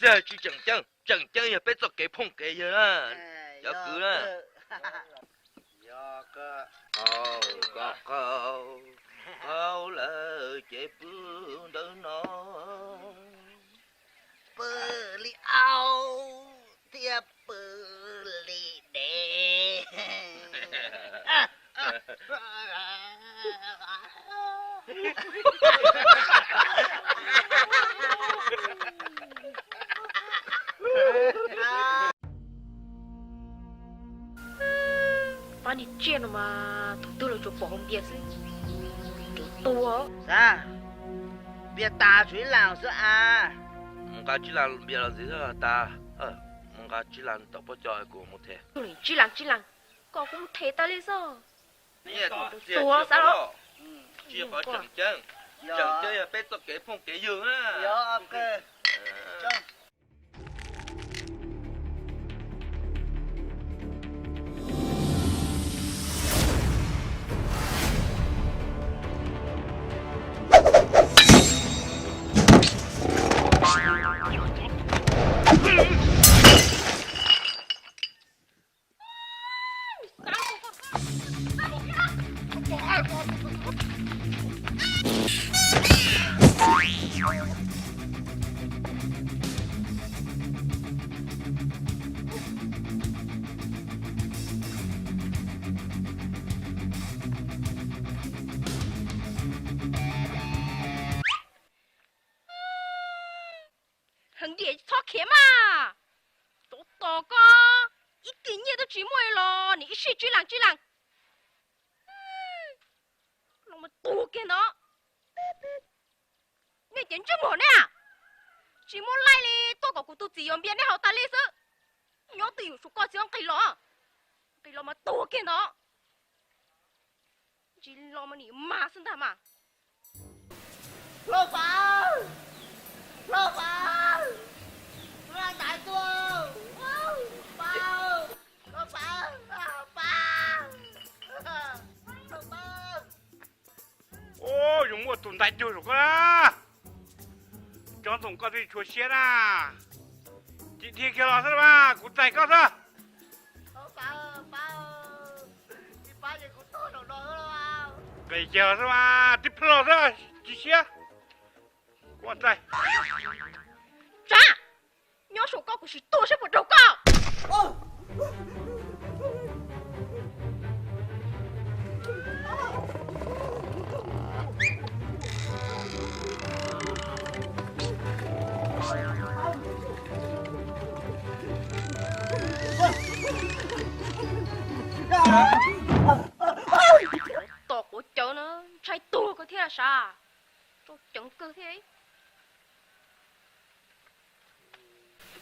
giờ chỉ chẳng chân ya biết cho cái phong cái gì á cho cứ đó do cơ có là chế phương đỡ nó bơ li ao thiệp bơ li đê Bạn đi chuyện mà tôi là chỗ bỏ không biết gì chỗ tua sao biết ta suy làm sao à người chỉ làm việc là gì đó ta người chỉ làm tập bao giờ cũng một thế tôi chỉ làm có cũng thế ta lý do tua sao đó chỉ phải chẳng chân ya biết cho cái phong cái gì á do ok chân hứng địa thoát kiếm à chỗ to có ít kinh nghiệm tôi chỉ môi lo你是chỉ làm nó mà tu kia nó nghe tiếng chưa mỏ nè chỉ muốn lại đi tôi có cụ tu chỉ用边的好大力士nhớ từ số có chỉ cái lo mà tu kia nó chỉ lo mà你骂声他嘛 lô pháo ra đại tua pháo lô pháo ô dùng một tuần đại tiêu rồi đó cho tổng có gì chua xe à chị thì kia lo sao mà cũng tay có sao lô pháo chị ba gì cũng tốt được rồi đâu cái kia sao mà tiếp lo sao chị xe quan tay trả nhớ số có của chị tôi sẽ một đầu cao tổ của cháu nó trái tua có thế là sao cho chẳng cơ thế ấy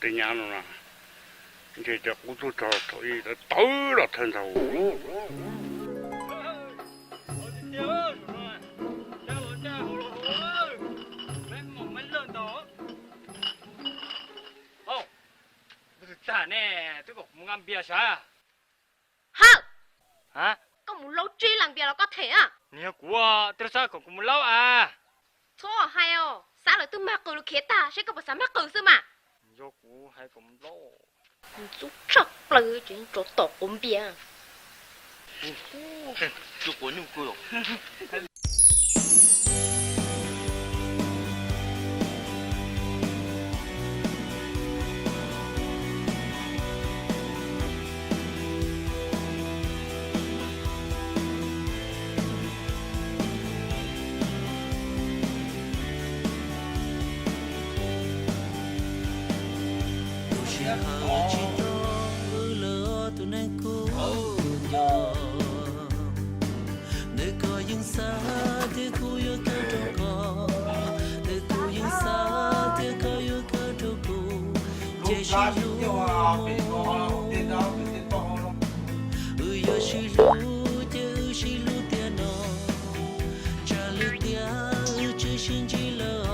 tình nhà nó nè chỉ cho cú tôi cho thôi đã tới là thân đầu ta nè tôi cũng ngâm bia sao hả hả có một lâu truy làm việc là có thể à nhiều của tôi sao cũng lâu à thôi hay ô sao lại tôi mắc cử được khía ta sẽ có một sáng mắc cử xưa mà nhiều của hay cũng lâu chú chắc lời chuyện chỗ tổ cũng bia chụp của nhung cười Hãy subscribe cho kênh Ghiền Mì Gõ để không bỏ lỡ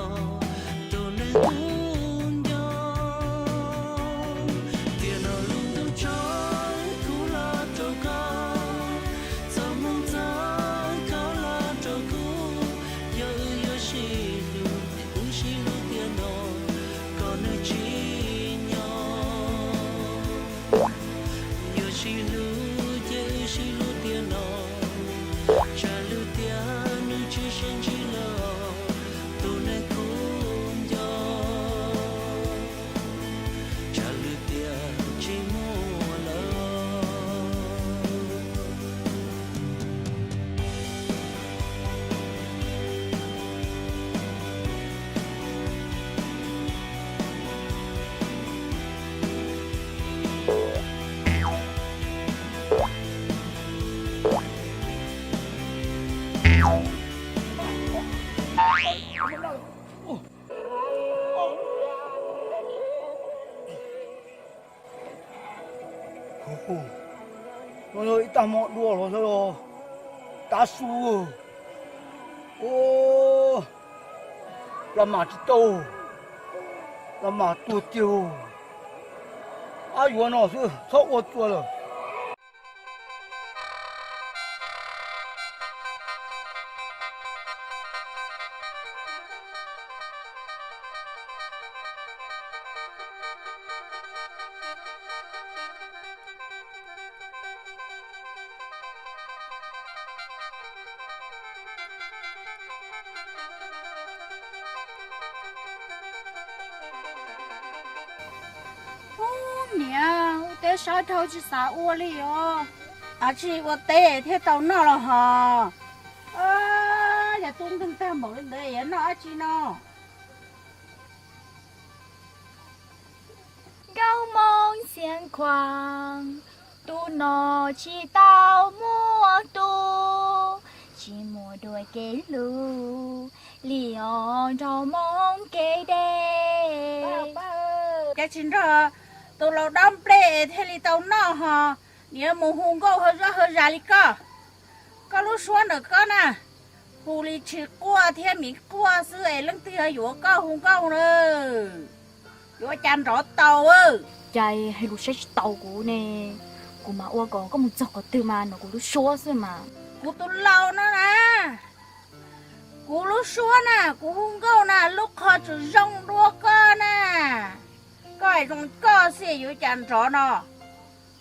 Rồi ta mọ đùa rồi thôi ta su ô là mà chỉ tô là mà tu tiêu ai vừa nó chứ sốt ô chua rồi nè, té sao thâu chỉ sao uo li ó, à chị uo té thế tàu nó là hả, nhà tung từng ta mở lên đây nó à chị nó.高梦显狂，渡诺去到魔都，去魔都给路，里昂找梦给的。 cái chuyện đó tụiเราđâm plei thế li tàu nó hả, nếu mù hung câu hơi ra li có lúc xuống được có nè, hù li chỉ qua thế mình qua xưa ấy lưng tia vừa có hung câu nữa, vừa chăn rõ tàu ơi. Chạy hay lúc sẽ tàu của nè, của mà ua có một giọt từ mà nó cũng lúc xóa rồi mà. Của tụi lâu nó nè, của lúc xuống nè, của hung câu nè, lúc họ chỉ rong đua cơ nè, cái rong cơ xe vừa chăn rõ nó.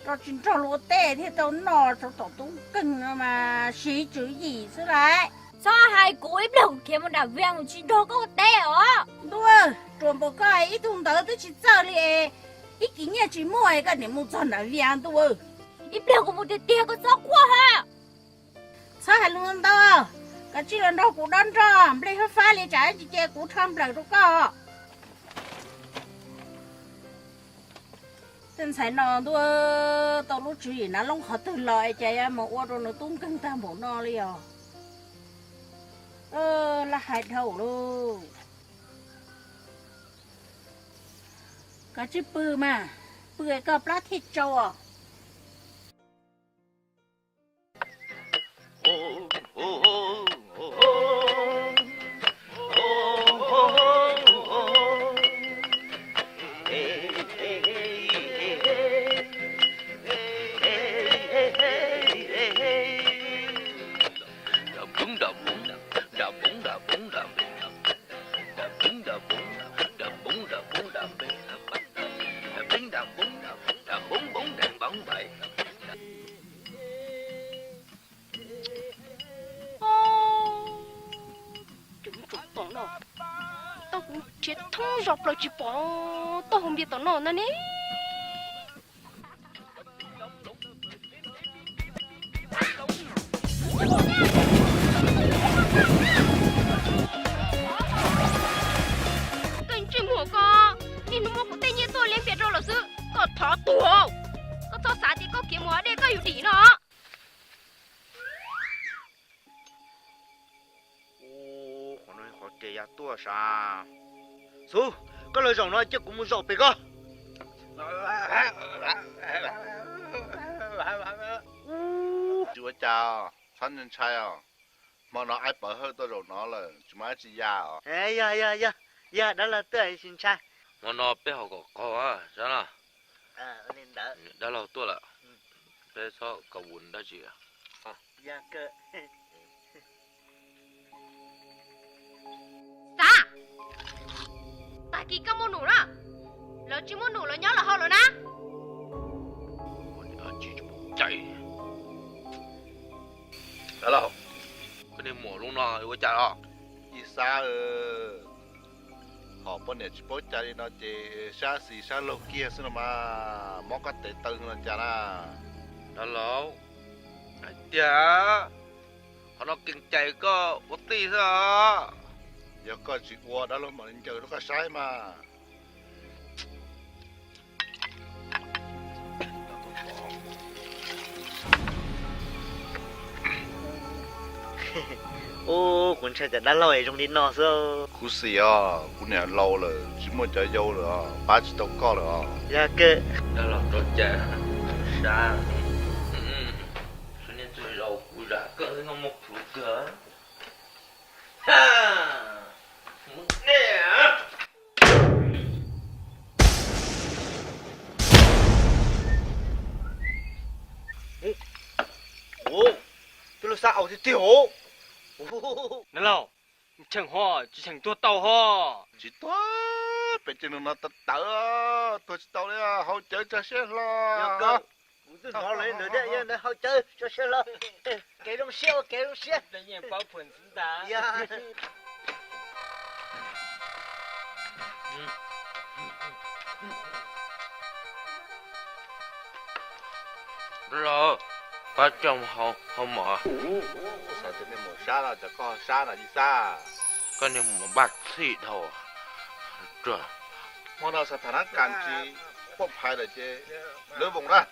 Cho chính cho lúa tê thì tao nọ cho tao tung cưng mà xí chữ gì xứ lại. Sao hai cụ ấy đâu kia mà đã viên một chuyện đó có té hả? Đua, chuẩn bộ cái ít thùng tớ tôi chỉ sợ đi, ít kính nhà chỉ mua cái này mua chân là viên đua. Ít đâu có một cái tia có sao quá ha? Sao hay luôn tao? Cái chuyện lần đó cũng đón cho, bây giờ phá li trái chỉ che cũng tham lại đâu có. Tên sai nọ đua, tao lúc chỉ nó lông khó từ lợi chạy mà qua rồi nó tung cưng ta bộ nọ liền. Là hại đầu luôn. Cái chữ bự mà, bự cái plát thịt trâu à. Tao cũng chết thông dọc rồi chỉ bỏ tao không biết tao nó nữa nè. Cái chim hổ co, đi nó mua của tên nhiên tôi lên phía rồi là sự, có thỏ tùa, có thỏ xả thì có kiếm hóa đây cóอยู่ดีเนาะ. Kể ya tua sa su có lời giọng nói chứ cũng muốn dọc về cơ chúa cha thân nhân trai à mà nó ai bảo hơi tôi rồi nó là chúng ai chỉ ya à ya đó là tôi xin trai mà nó bé học có à sao nào nên đỡ đã lâu tuổi了bé sao cầu buồn đó chị à ya cơ Dạ. Tại kỳ có mua nụ đó. Lỡ chỉ mua nụ là nhớ là ho rồi nè. chị chạy đã lâu cái này mùa luôn nó có chạy đó đi xa họ bên này chỉ bố cha đi nó chỉ xa xì xa lâu kia xí mà món cái tệ từng là cha na đã lâu dạ họ nó kinh chạy có một tí thôi giờ có chỉ qua đó luôn mà anh chờ nó có sai mà ô cuốn chơi đã lâu rồi trong đi nọ sao cú xì à cú này lâu rồi chỉ muốn chơi dâu rồi ba chỉ đâu có rồi ya cơ đã lâu rồi chạy Sa. Cho nên tôi đầu cùi đã cỡ nó một phụ cỡ. Ha! Nè! Ủa, tôi là sao thì tiểu. Nè lâu, chẳng ho, chỉ chẳng tua tàu ho. chỉ to bây giờ nó tớ tôi tao đấy hậu chơi cho xe lo Họ lấy nữa đấy, nó họ chơi cho xe lo. Cái đông xe. Tự nhiên bao phần chúng ta. Dạ. Rồi, có chồng không mở. sao thế này một xa là chả có xa là gì xa Có nên một bác sĩ thôi. Trời. mà nó sẽ thằng nó càng chi không phải là chứ lỡ bụng ra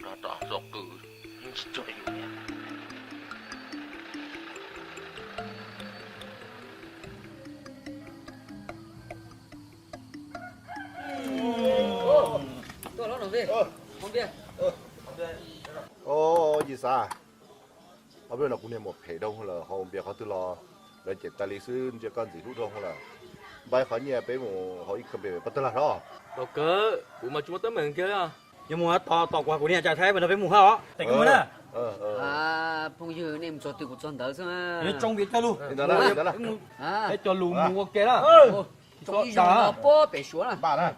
Nó tỏ rõ cử. Trời ơi. Tôi nó về. Không biết. gì xa ở bên là cũng nên một hệ đông là họ biết họ tự lo là chỉ ta lý sư chỉ cần gì lúc đâu là bài khó nhẹ bé một họ ít không biết bắt đầu là đó Đâu cơ, của mà chúng ta tới mình kia à. Nhưng mà to quả của nhà trà thái mà nó phải mù hao á. Tại cái mà à phong như nem cho tiêu của chân đó xem nó trong biết cho luôn. đó là à Để cho lù mù ok đó. trong đi dùng bó bể xuống là bà này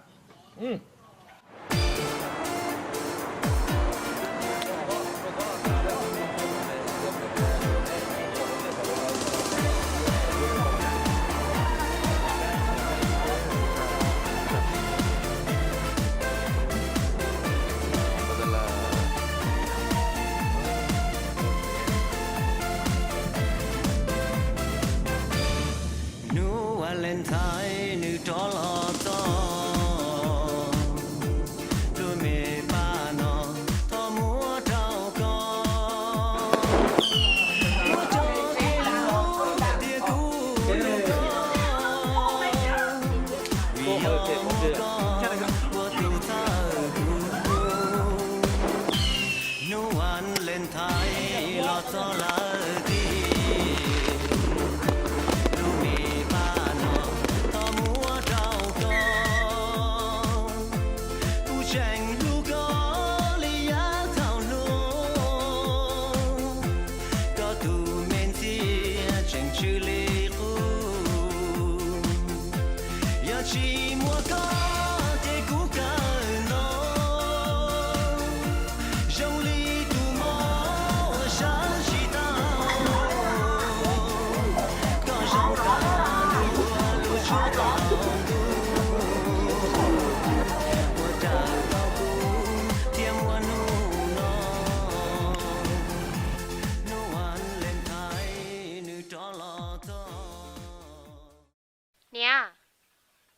Nè,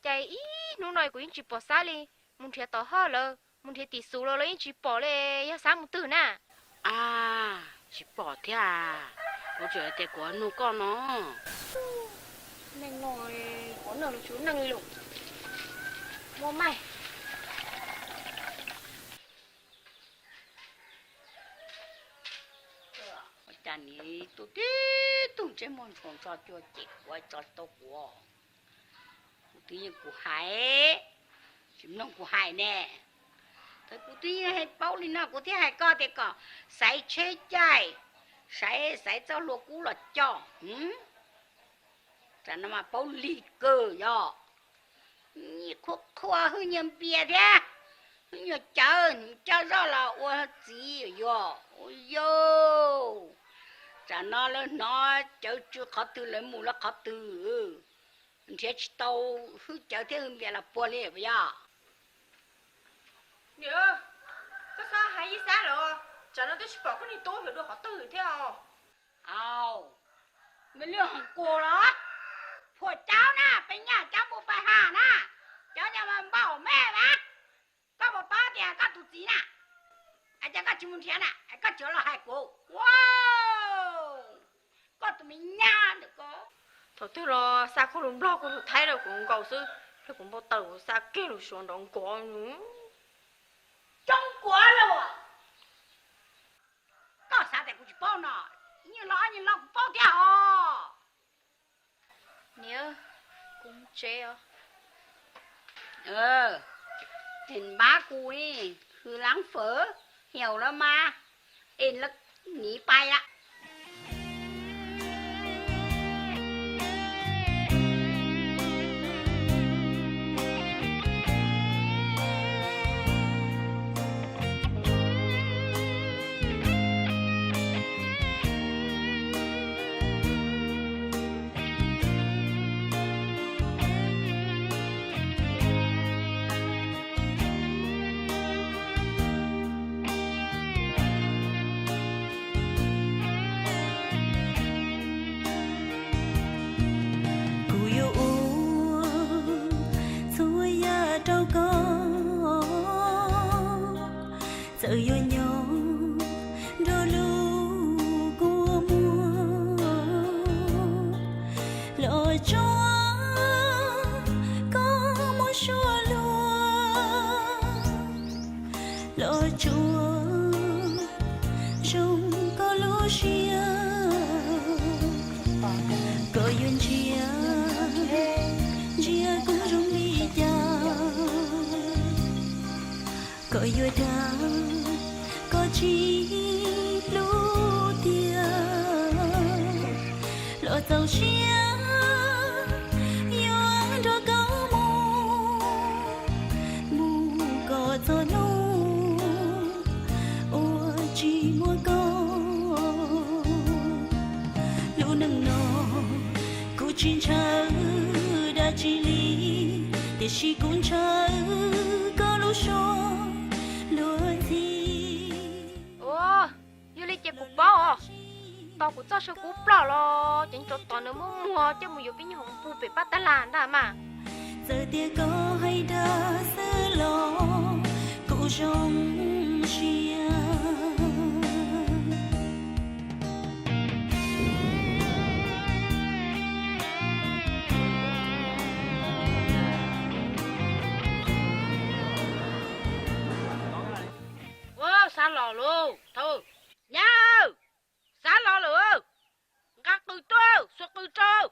chạy ý, nó nói của anh chị bỏ xa đi, muốn thiệt tỏ ho lờ, muốn thiệt tỷ số lờ lấy anh chị bỏ lên, ya sáng một từ nè. À, chỉ bỏ thế à? Có chuyện thế của nó con nó. Này nói, có nở chú năng lục. Mua mày. Chả ní, tôi tí, tôi chế môn phòng cho chị qua cho tôi của. Tí nhiên của hải, chỉ nông của hải nè. Thế cụ tí hay bao lên nào cụ tí hay co thì có, sấy chế chạy, sấy cho lúa cũ là cho, chả nó mà bao lì cơ yo. Nhị khoa hư nhầm bia thế, nhị chờ ra là ua gì yo, ôi yo. Chả nó lên nó chờ chưa khó từ lên mù là khó từ, thế tàu hư chờ thế hư bia là bò lê vậy ya. Nhớ, có sao hay gì sao rồi? Chả nó tôi bỏ cái này tôi phải đưa họ từ theo. Mình lừa hàng cô đó. Phụ cháu nè, bên nhà cháu bộ bài hà nè. Cháu nhà mà bảo mẹ mà. Có một ba tiền có tụt gì nè. Anh cháu có chú muốn thiệt nè, anh có cháu là hai cô. Wow, có tụi mình nha được có. Thôi thế rồi, sao không đúng lo cũng thấy rồi cũng cầu sư. Tôi cũng bao tàu xa kia rồi xuống đón có nữa. Trong quá rồi à? Có sao để cũng chỉ bao nọ, như lo cũng bao theo họ. Nhớ, cũng chế Hình bá cô đi, cứ lắng phở, hiểu đó mà. Hình là nghỉ bay ạ. sợ vô nhau đôi lúc của mùa lộ chúa có một chúa lúa lộ chúa trong có lúa chia có duyên chia chia cũng rung đi cha có yêu ta có chi lúa tia lộ tàu chia yêu đó có mù có gió nô ô chi mua có lũ nâng nọ cô chín chờ đã chi lý để chi cũng chờ có lũ số cục bao tao cũng cho số cục bao lo chính cho tao nó mua cho mình biết những hồng phu bị bắt ta làm đã mà giờ tia có hay đã sơ lo cụ trong chia ô sao lò luôn thôi nhau sao lò luôn gác từ trâu xuất từ trâu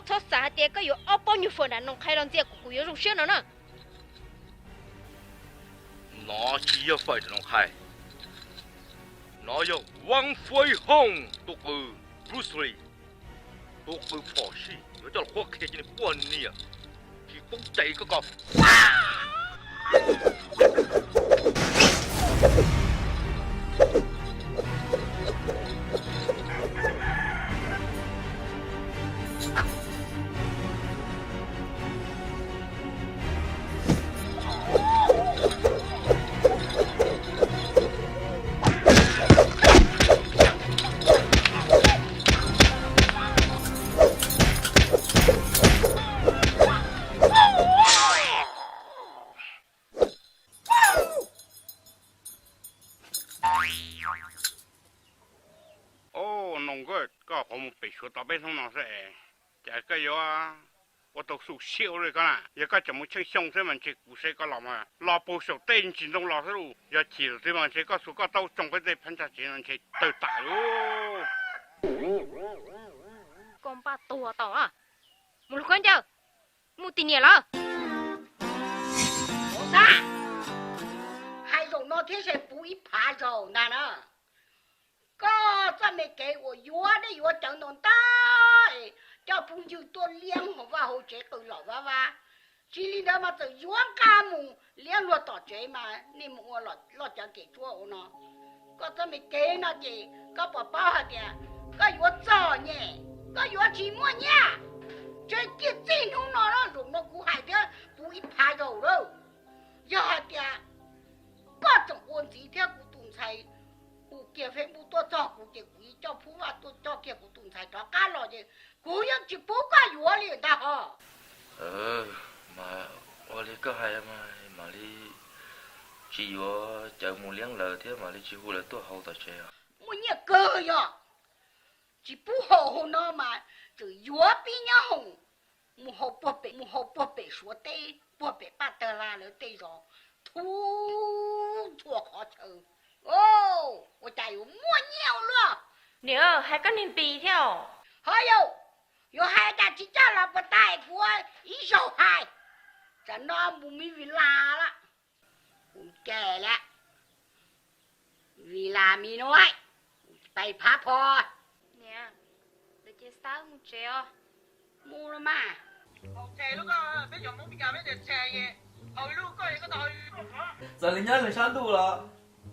thoát xa tiền có yếu bao nhiêu phần là nông khai làm gì của yếu dùng xuyên nó nè nó chỉ có phải là nông khai nó có Wang Fei Hong tục Bruce Lee tục phò sĩ nó cho là khoa kê trên buồn nè thì cũng chạy cái cọpก็ผมไปช่วยต่อไปทั้งนั้นสิแต่ก็有啊我都属小了个啦也个怎么去乡村们去古时个老嘛老不少对群众老是路要记住对嘛这个属个都中国在喷茶钱人去都打哟 con ba tua tao à một lúc chưa một tiền nhỉ lo ra hai dùng nó thế sẽ bùi phá rồi nè nó có cho 没给我药的药整弄大，叫朋友多两好吧，好这个老娃娃，这里头嘛就药干么，两落到这嘛，你们我老讲给做我呢，个都没给那的，个宝宝下的，个药早呢，个药期末呢，这给这弄那了，弄那股海的不一排肉了，要下的，各种问题条股动菜。我结婚不多照顾的，故意叫普话多照顾股东才找干了的，故意就不管药了的哈。mà ở đây có hai mà đi chỉ có chờ một liang lờ thế mà đi chỉ hú là tôi hậu tại chơi à? Mua nhẹ cơ ya, chỉ不好好那嘛，就药比人好，木好不被说对，不被把得啦了对着，吐错好吃。哦，我家有摸鸟了。Nhớ hai con nên bì theo. 还有海家去家了不带过一手海，这那不没为拉了，我改了，为拉没น้อยไปพักพอ Nè, để chơi sao một treo. มู了嘛。斜嗰個俾用冇邊架俾隻斜嘢，後路嗰嘢嗰度。giờ linh nhớ người sáng tu là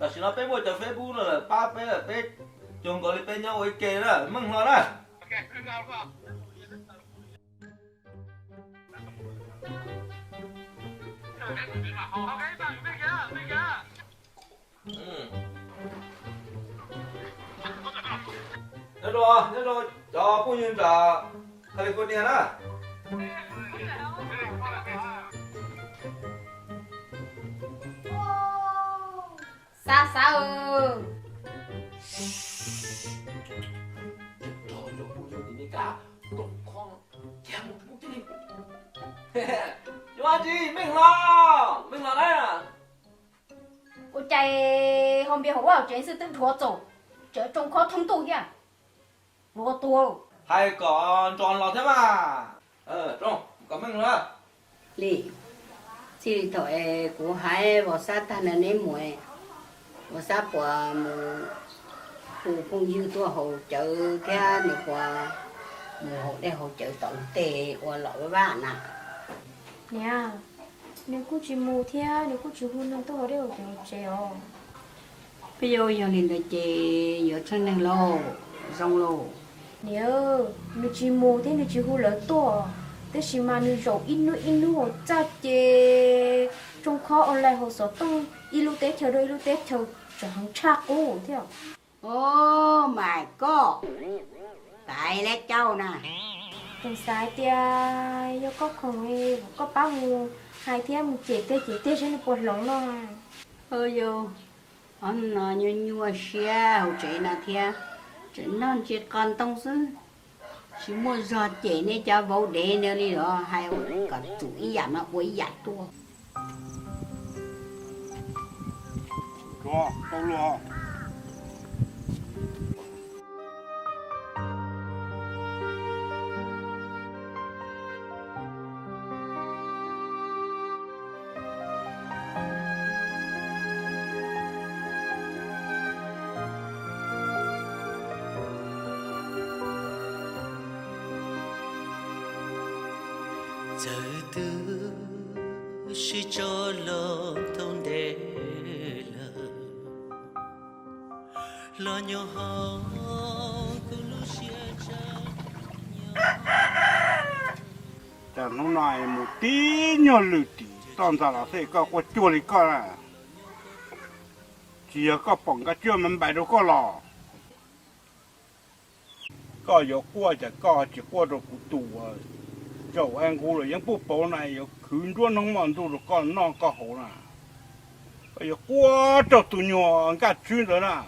ta chỉ nói bé mua cho Facebook là ba bé là bé chồng gọi đi bé nhau ấy kề đó mừng hoa đó. Nhớ rồi, cho phu nhân trả California đó. Sao sao? Trời ơi, phu nhân đi cả, tụi con chèo một phút đi. Chú chị, mình lo đấy à. Ôi chạy hôm biết hổ chuyện sự tính thua tổ, chở trong khó thông tu nha. Lúa tua. Hay còn tròn lọt thế mà. Tròn, cảm ơn nữa. Lì, chỉ thôi của hai vợ sát ta nên em muội, vợ sát của phụ phong dư tua hỗ trợ cái này của hỗ để hỗ trợ tổng tệ của lọ với bạn à. Nè, nếu cô chỉ mù theo, nếu cô chỉ hôn nó tôi ở đây ở trèo. Bây giờ nên là chị giờ chân đang lô, rong lô. Nếu chỉ mù thế nếu chỉ hôn lớn to, thế chỉ mà nếu rau ít nữa họ cha chị trong kho online họ sợ tôi ilu tết chờ đôi ilu tết chờ chẳng hàng cha cô theo. Oh my god, tại lẽ cháu nè. Trong sai tia, yo có không hay có bao nhiêu hai thêm chị tê cho nó buồn lòng nó. Yo, anh nói như xe hậu chị nè thia, chị non chị con tông sư. Chỉ mua giọt chị này cho vô đề nữa đi đó, hay còn chủ ý giảm nó quấy giặt tua. Rồi, đâu rồi. giờ tư sẽ cho lo thông đề lo nhỏ ho cứ lúc xưa Chả nó nói một tí nhỏ lử tí, toàn ra là sẽ có chua đi có là chỉ có bỏng cái chua mình bày đâu có lò. Có yếu qua chả có chỉ qua được cụ tù cháu anh cô là những bộ bảo này yếu khuyến đoan không mòn tù được con non có hổ nè. Yếu qua cho tù nhỏ anh cả chuyên rồi nè.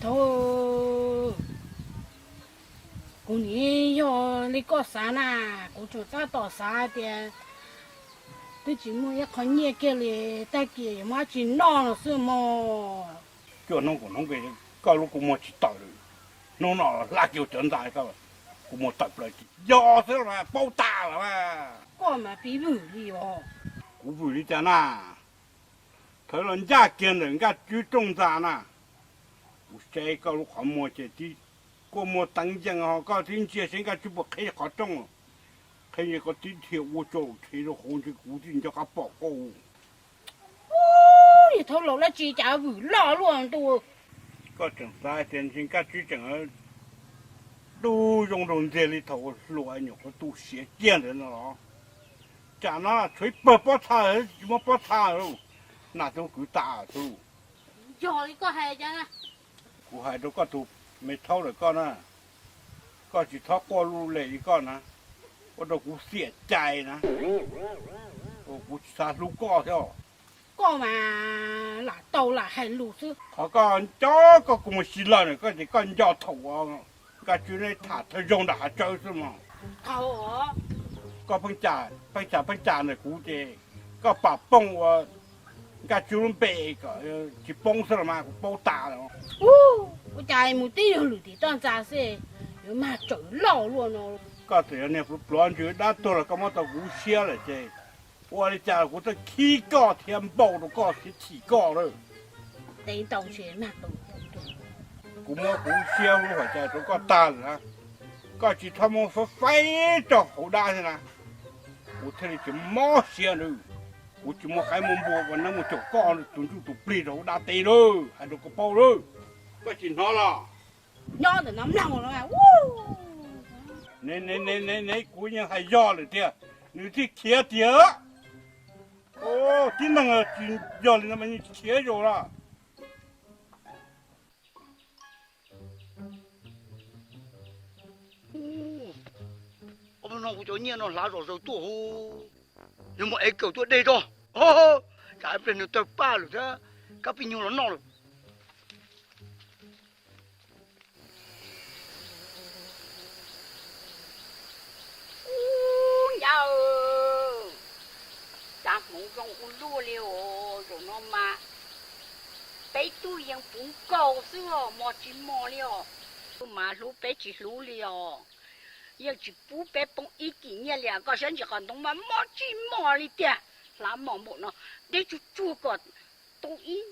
Thôi, cô nghĩ yo đi có xa nà, cô chủ ta tỏ xa thì tôi chỉ muốn cái con nhẹ kia là tay kia mà chỉ non là sự mà. Cho nó cũng không về, có lúc cũng muốn chỉ tỏi rồi, nó là lá kiểu trấn dài cơ, cũng muốn tập lại, do thế là bao ta là mà. Có mà bị bự đi哦， cũng vui đi chả 那， thấy là gia kiến人家注重啥呢？我这个路好么这的，过么当家啊，搞天气现在就不开好种了，开一个地铁我就开着红旗估计叫他报告。你头老了几家屋老乱多，个正三天现在最近啊，都用这里头乱牛个都写见人了。讲那吹不差怎么不差喽？那都够大都。叫一个海家啊！我还都个都没掏了个呢，个只掏过路来一个呢，我都กูเสียใจนะโอ้กูสาลูกก็เท่า có mà là tàu là hay lụt chứ. เขาก็จ้าก็กูมาสิละเนี่ยก็จะก็ยอดถวงก็จุดในถาดทะยงดาเจ้าใช่ไหม Thầu hả? ก็เพิ่งจ่ายเนี่ยกูเจก็ปรับป้องว่าก็จุดเปย์ก็จะป้องซะละมากูป้องตาแล้ว 我家没地有路的，当咋些有嘛走老乱哦。 ก็เสียเนี่ยปลอนอยู่ด้านตัวแล้วก็มาตะกูเชียเลยเจว่าเลยจ่ากูจะขี้ก็เทียมโป้都ก็ขี้ก็เลย 等到钱嘛都。 กูมากูเชียกูหัวใจตัวก็ตาเลยนะก็จิตทำมันไฟจะหัวได้ใช่ไหมกูเท่านี้จะมอเชียเลยกูจะมาขายมุมบัววันนั้นกูจะก้อนตุนจุตุปลีหัวได้ตีเลยให้ดูกระเป๋าเลยก็จินท้อละ nhỏ的能让我来，呜！ นี่กูยังให้ย่อเลยเดียวนี่ที่เขียเดียวโอ้ที่นั่งจินย่อเลยนะมันเขียอยู่ละ 我们弄就年了拉着手多，有么爱狗多得着，咱不能得罢了噻，可别用了闹了。 nhau ta muốn rong u lúa liều rồi nó mà bé tôiยังcũng cầu xưa mò chỉ mò liều mà lú bé chỉ lú liều giờ chỉ bú bé bông ít kỷ nhiên liều có sẵn chỉ còn đông mà mò chỉ mò li tiệt làm mò một nó để chú chua còn đông ý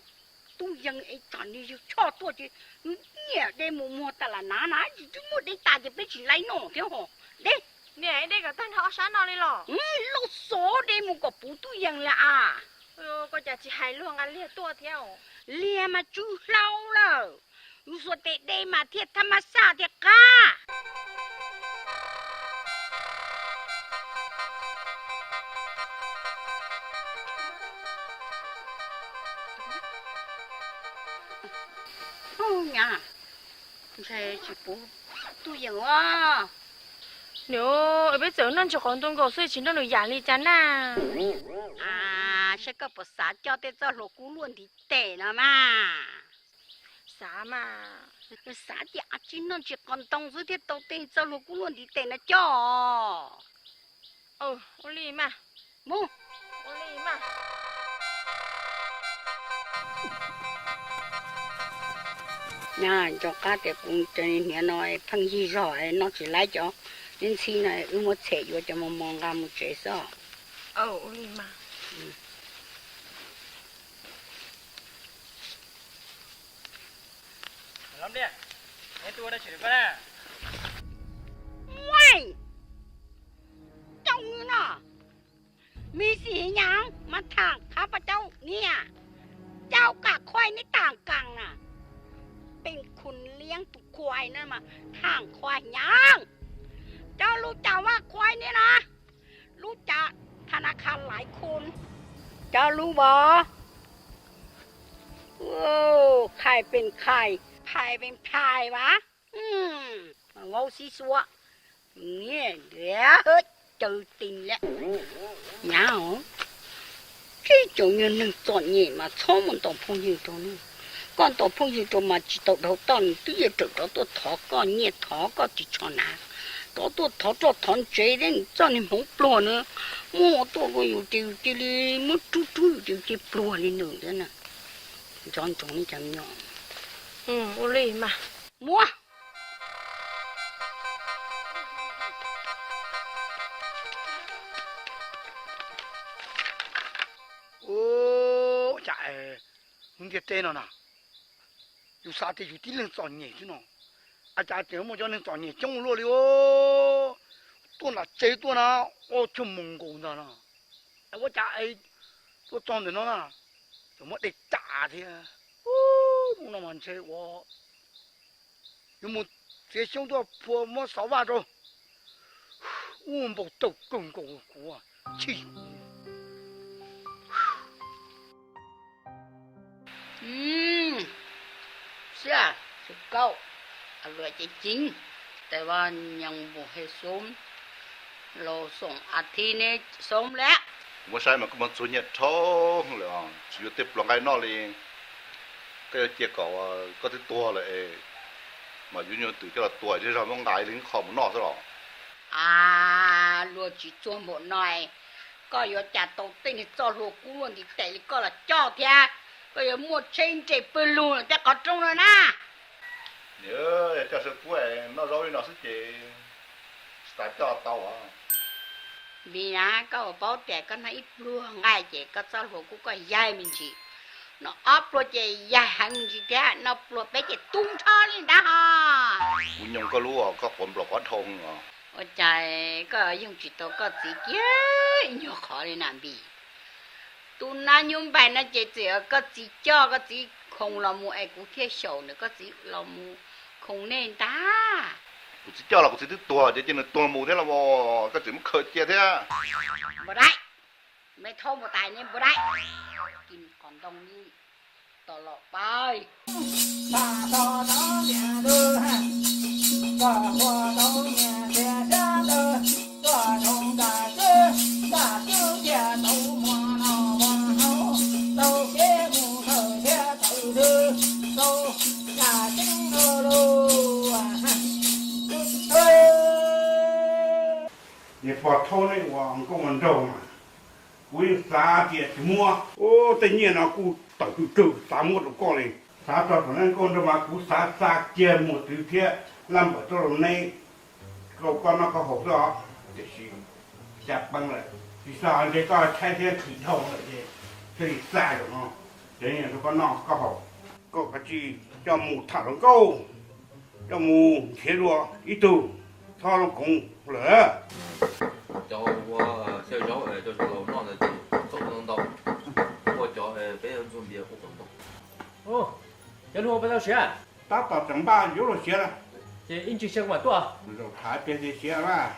đôngยังấy chọn đi chú cho tôi chứ nhẹ đây mua ta là ná chỉ chú mua đây ta chỉ bé chỉ lấy nổ thế hả đấy nè đây cả tan họ sáng nào đi lò lúc số đây một cái bút tu yang là à có chả chỉ hai luôn ăn liệt tua theo liệt mà chú lâu rồi lúc số đây mà thiệt tham sa thiệt cả nhà thế chỉ bút tu yang à nếu bây giờ nó chỉ còn trong cổ suy chỉ nó được giảm đi chán à sẽ có một xã cho tên cho lô cú luôn thì tệ nữa mà xã mà xã thì chỉ nó chỉ còn trong dưới thiết tàu tên cho lô cú luôn thì tệ nó cho ô lì mà mu ô lì mà nhà cho cá để cũng cho nên nói phân gì rồi nó chỉ lấy cho nên khi này một chế vô cho một món ăn một chế sao ô lì mà lắm đi cái tua đã chỉ được cái này trong như nàoมีสีหยังมาทางข้าพเจ้าเนี่ยเจ้ากับควายนี่ต่างกันน่ะเป็นคุณเลี้ยงตุกควายนั่นมาทางควายหยังเจ้ารู้จักว่าควายนี่นะรู้จักธนาคารหลายคนเจ้ารู้บ่ใครเป็นใครใครเป็นใครวะเงาซีซัวเนี่ยเดี๋ยวเจอติงแล้วnhão cái chỗ như nâng chọn nhẹ mà cho một tổ phong yêu cho nó con tổ phong yêu cho mà chỉ tổ đầu tòn tuy giờ trực đó tôi thọ con nhẹ thọ có chỉ cho nà đó tôi thọ cho thọn chế đến cho nên không plua nữa mua tôi có yêu tiêu tiêu đi mất chút tiêu tiêu plua lên nữa thế nè chọn chọn chẳng nhỏ ô lì mà mua chạy những cái tên nào 有啥的有的人找你去喏，啊家这么叫人找你，中路了哦，多那最多呢，我就蒙古的了，哎我家哎，我找的呢，怎么得打的呀？哦，那蛮车我，有么这兄弟婆么少话着，我们不都更过过啊，气。是啊，是够，อร่อยจริงแต่ว่ายังบ่ให้สมเราส่งอาทิตย์นี้สมแล้ว mua sai mà có một số nhiệt thô rồi chỉ có tiếp lòng cái nó đi cái chia cỏ có cái tua lại mà như như từ cái là tuổi thì sao nó ngại đến khó muốn nọ sao đó รัวจีจวนหมดหน่อยก็อย่าจัดตรงตีนี่จอรัวกูล้วนที่แต่ก็ละจ่อเทียก็อย่ามัวเช่นใจปืนลูนจะกอดตรงเลยนะ nhớ cho sự cuối nó rồi nó sẽ chỉ tại cho tao à มีนะก็บอกแต่ก็น่าอิบรัวง่ายเจก็จอรัวกูก็ย้ายมันจีnó ấp rồi chị ya hàng gì thế nó rồi bé chị tung cho lên đó ha cũng nhung có lúa có phần bọc có thùng à ôi trời có dùng chỉ tao có gì kia nhiều khó lên làm gì tu na nhung bài nó chỉ có gì cho có gì không là mua ai cũng thiết sầu nữa có gì là mua không nên ta cũng chỉ cho là cũng chỉ thứ tua chứ nên tua mù thế là bò có chỉ muốn khơi chia thế àบ่ได้ไม่โทษบ่ตายเนี่ยบ่ได้กินก่อนตรงนี้ตลอดไป你把头那往跟我走嘛，为啥节mua？哦，tự nhiên nó cũng tự tự啥mua được con này，啥做反正con đó mà cũng啥节mua từ thế，làm ở chỗ này，个con nó có học đó，就是下班了，第三这个拆天起头了的，这里晒了嘛，人家说那个好，个鸡叫木塔上高，叫木切入一度，他了空了。 cho theo cháu cho cháu lâu non là không能到，我叫别人准备不能到。哦，人户不到学，打到正把有了学了，这应急相关多啊。就还别的学了，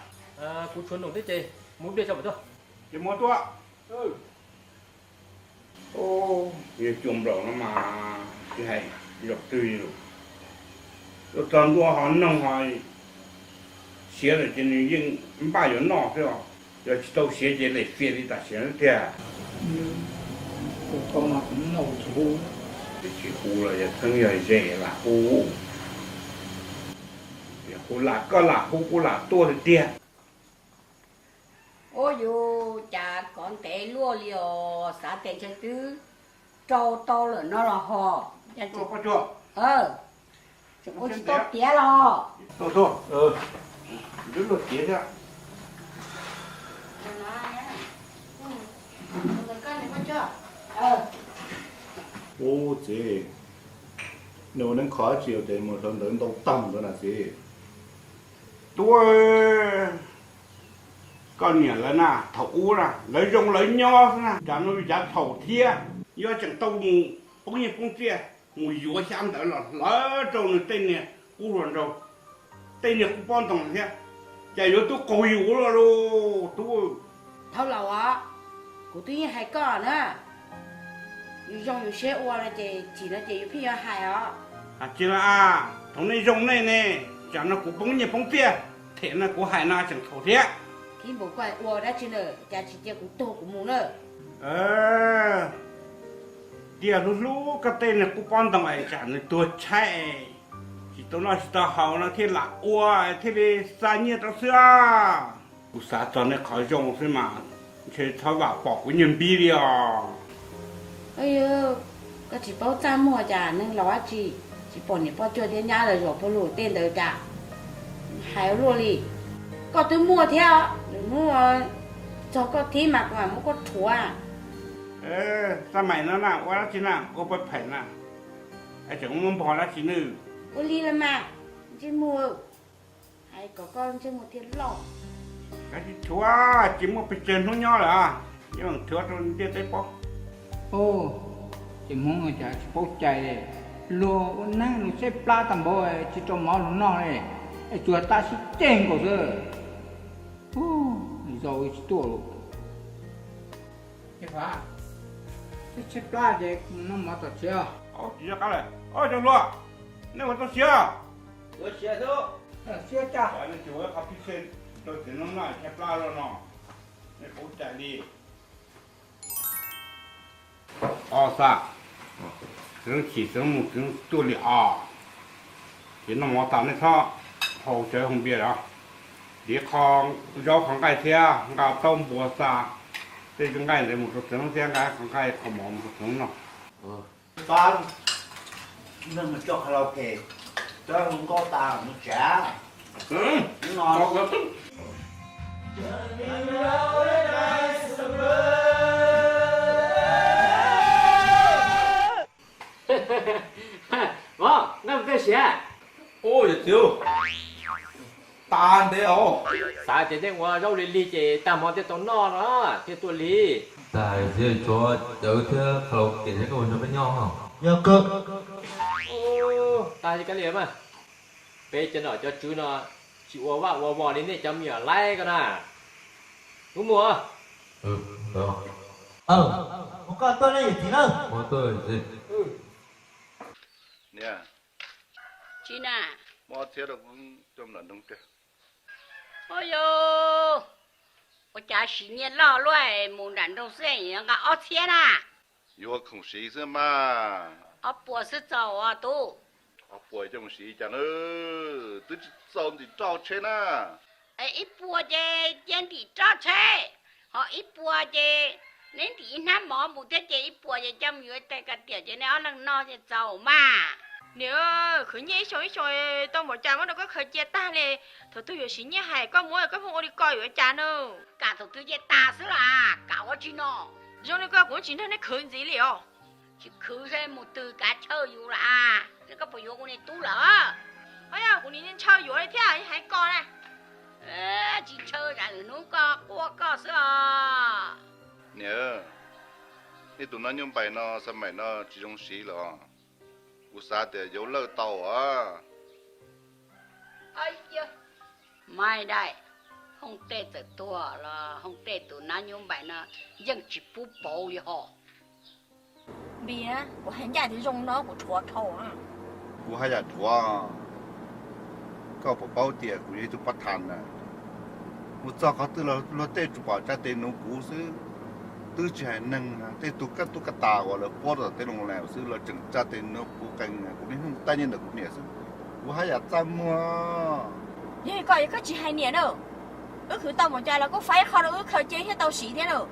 古传统的这目标差不多。这么多。哦，也种不了了嘛，这还要对了，要长多好弄好。 写了今年应把人闹是吧？要到写这类写的大写的。我刚嘛闹出，这去糊了也真要热了糊，也糊辣个辣糊不辣多的点。 ôi dù chả còn té lúa liều xã té chơi tứ trâu to là nó là hò. Cho có cho. Ôi chỉ tốt tía là hò. Tốt. Rất là tía đó. Ô chị, nếu nên khó chịu thì một lần đến đâu tầm đó là gì? Tôi con nhà là na thấu ra lấy rong lấy nho na chả nó giá thấu thia do chẳng tàu mù bỗng nhiên bỗng chia mùi dúa xem đó là lấy trâu này tên này cú rồi đâu tên này cũng quan trọng thế chạy vô tôi cầu dúa rồi đâu tôi thâu lầu á của tôi hay có nữa rongอยู่เชื่อว่านะเจchỉ nó chỉพี่要hay á chỉ là thằng này rong này nè chả nó cũng bỗng nhiên bỗng chia thế nó cũng hay na chẳng thấu thế khi bố quay ua đã chứ nữa cha chỉ chơi cũng tô cũng muốn nữa dia lulu cái tên này cũng quan trọng ấy chả nó tôi chạy chỉ tôi nói chỉ tao hậu nó thế là ua thế đi xa như tao xưa cũng xa cho nó khỏi dùng thế mà thế thôi bảo bỏ cái nhân bi đi à ơi cái chỉ bao trăm mua chả nên lo chỉ bỏ nhỉ bao chơi thiên nhà rồi rồi bao lụt tiền đời chả hay luôn đi có tôi mua theo mua cho có tí mà còn mua có thua à sao mày nó nào quá chứ nào có bất phải nào ai chẳng muốn bỏ ra chỉ nữ ô li là mà chỉ mua hay có con chỉ mua tiền lọ cái gì chúa chỉ muốn bị chân không nhỏ là nhưng mà chúa rồi đi tới bóc ô chỉ muốn người cha chỉ bốc chạy này lúa nắng nó sẽ pla tầm bò chỉ cho máu nó nọ này ai chúa ta sẽ chèn cổ giờ ô rồi chỉ tuổi luôn cái phá cái sẽ pla vậy nó mà tao chưa ô chỉ cái này ô chẳng lo nếu mà tao xia tôi xe thôi chưa cha vậy nên chúa có cái sen tôi chỉ nó nói chép la rồi nọ nên bốc chạy đi sao tiếng chỉ tiếng một tiếng tôi liền thì nó mò tạm đấy thôi hậu chơi không biết đó đi con rau con cái thia gạo tôm bò sa thì chúng cái này một số tiếng tiếng cái con cái không mò một số tiếng nào con nên mà cho karaoke cho không có ta nó trả ngon vâng năm cái gì ô giờ thiếu tàn thế ồ sao chỉ thấy qua rau lì chỉ tạm họ thì tao no đó thì tôi lì tại vì cho đỡ thế kalau kể cái câu nó với nhau không nhớ cơ ta chỉ cái liếm à bây giờ nó cho chú nó chịu vào đến đây chấm nhở lái cái nào đúng mùa đó không có tôi này gì nữa có tôi gì nè chị nè mò thế được cũng trong lần đông kia ôi yo我家十年老来没人都生人个二千呐， yo không sĩ thế mà 我博士早啊都， bồi trong sĩ chẳng ơ tôi sau thì trao trên à 哎一博的见地招车，好一博的，恁地那毛木的这一博的จำอยู่แต่个点就那能闹就走嘛。 nếu khởi nhé soi soi tao một cha mà nó có khởi chia ta này thôi tôi hiểu xin nhé hay có mỗi cái phong đi coi ở cha nữa cả tụi tôi chia ta xứ là cả quá chi nó rồi nó có cũng chỉ nó khởi gì liệu chỉ khởi ra một từ cả chơiอยู่là nó có phải dùng này tú lỡ ấy à của nên chơiอยู่đấy thế à hay coi này chỉ chơi ra nó có qua có xứ à nèนี่ตรงนั้นยังไปเนาะสมัยเนาะจีจงสีเหรออุตส่าห์แต่有เลิกเตาอ่ะ ai chứ mai đây không tệ từ tua là không tệ từ nan nhung bảy nó dân chỉ bù bầu đi họ bia của hắn nhà thì dùng nó của chùa thầu à กูให้อยากถัวก็ปเป้าเตี่ยกูยังจะประทานนะกูเจ้าเขาตื้อเราเต้จุบ่าวจะเต้นน้องกูซื้อตื้อใจนั่งนะเต้ตุ๊กตาว่าเราปวดเราเต้นโรงแรมซื้อเราจึงจะเต้นน้องกูกันนะกูนี่ใต้ยันเด็กกูเนี่ยซื้อกูให้อยากจำว่า nhưng coi có chỉ 2 年đâu ước khử tao một cha là có phải khó đâu ước khởi chế hết tao xỉ thế đâu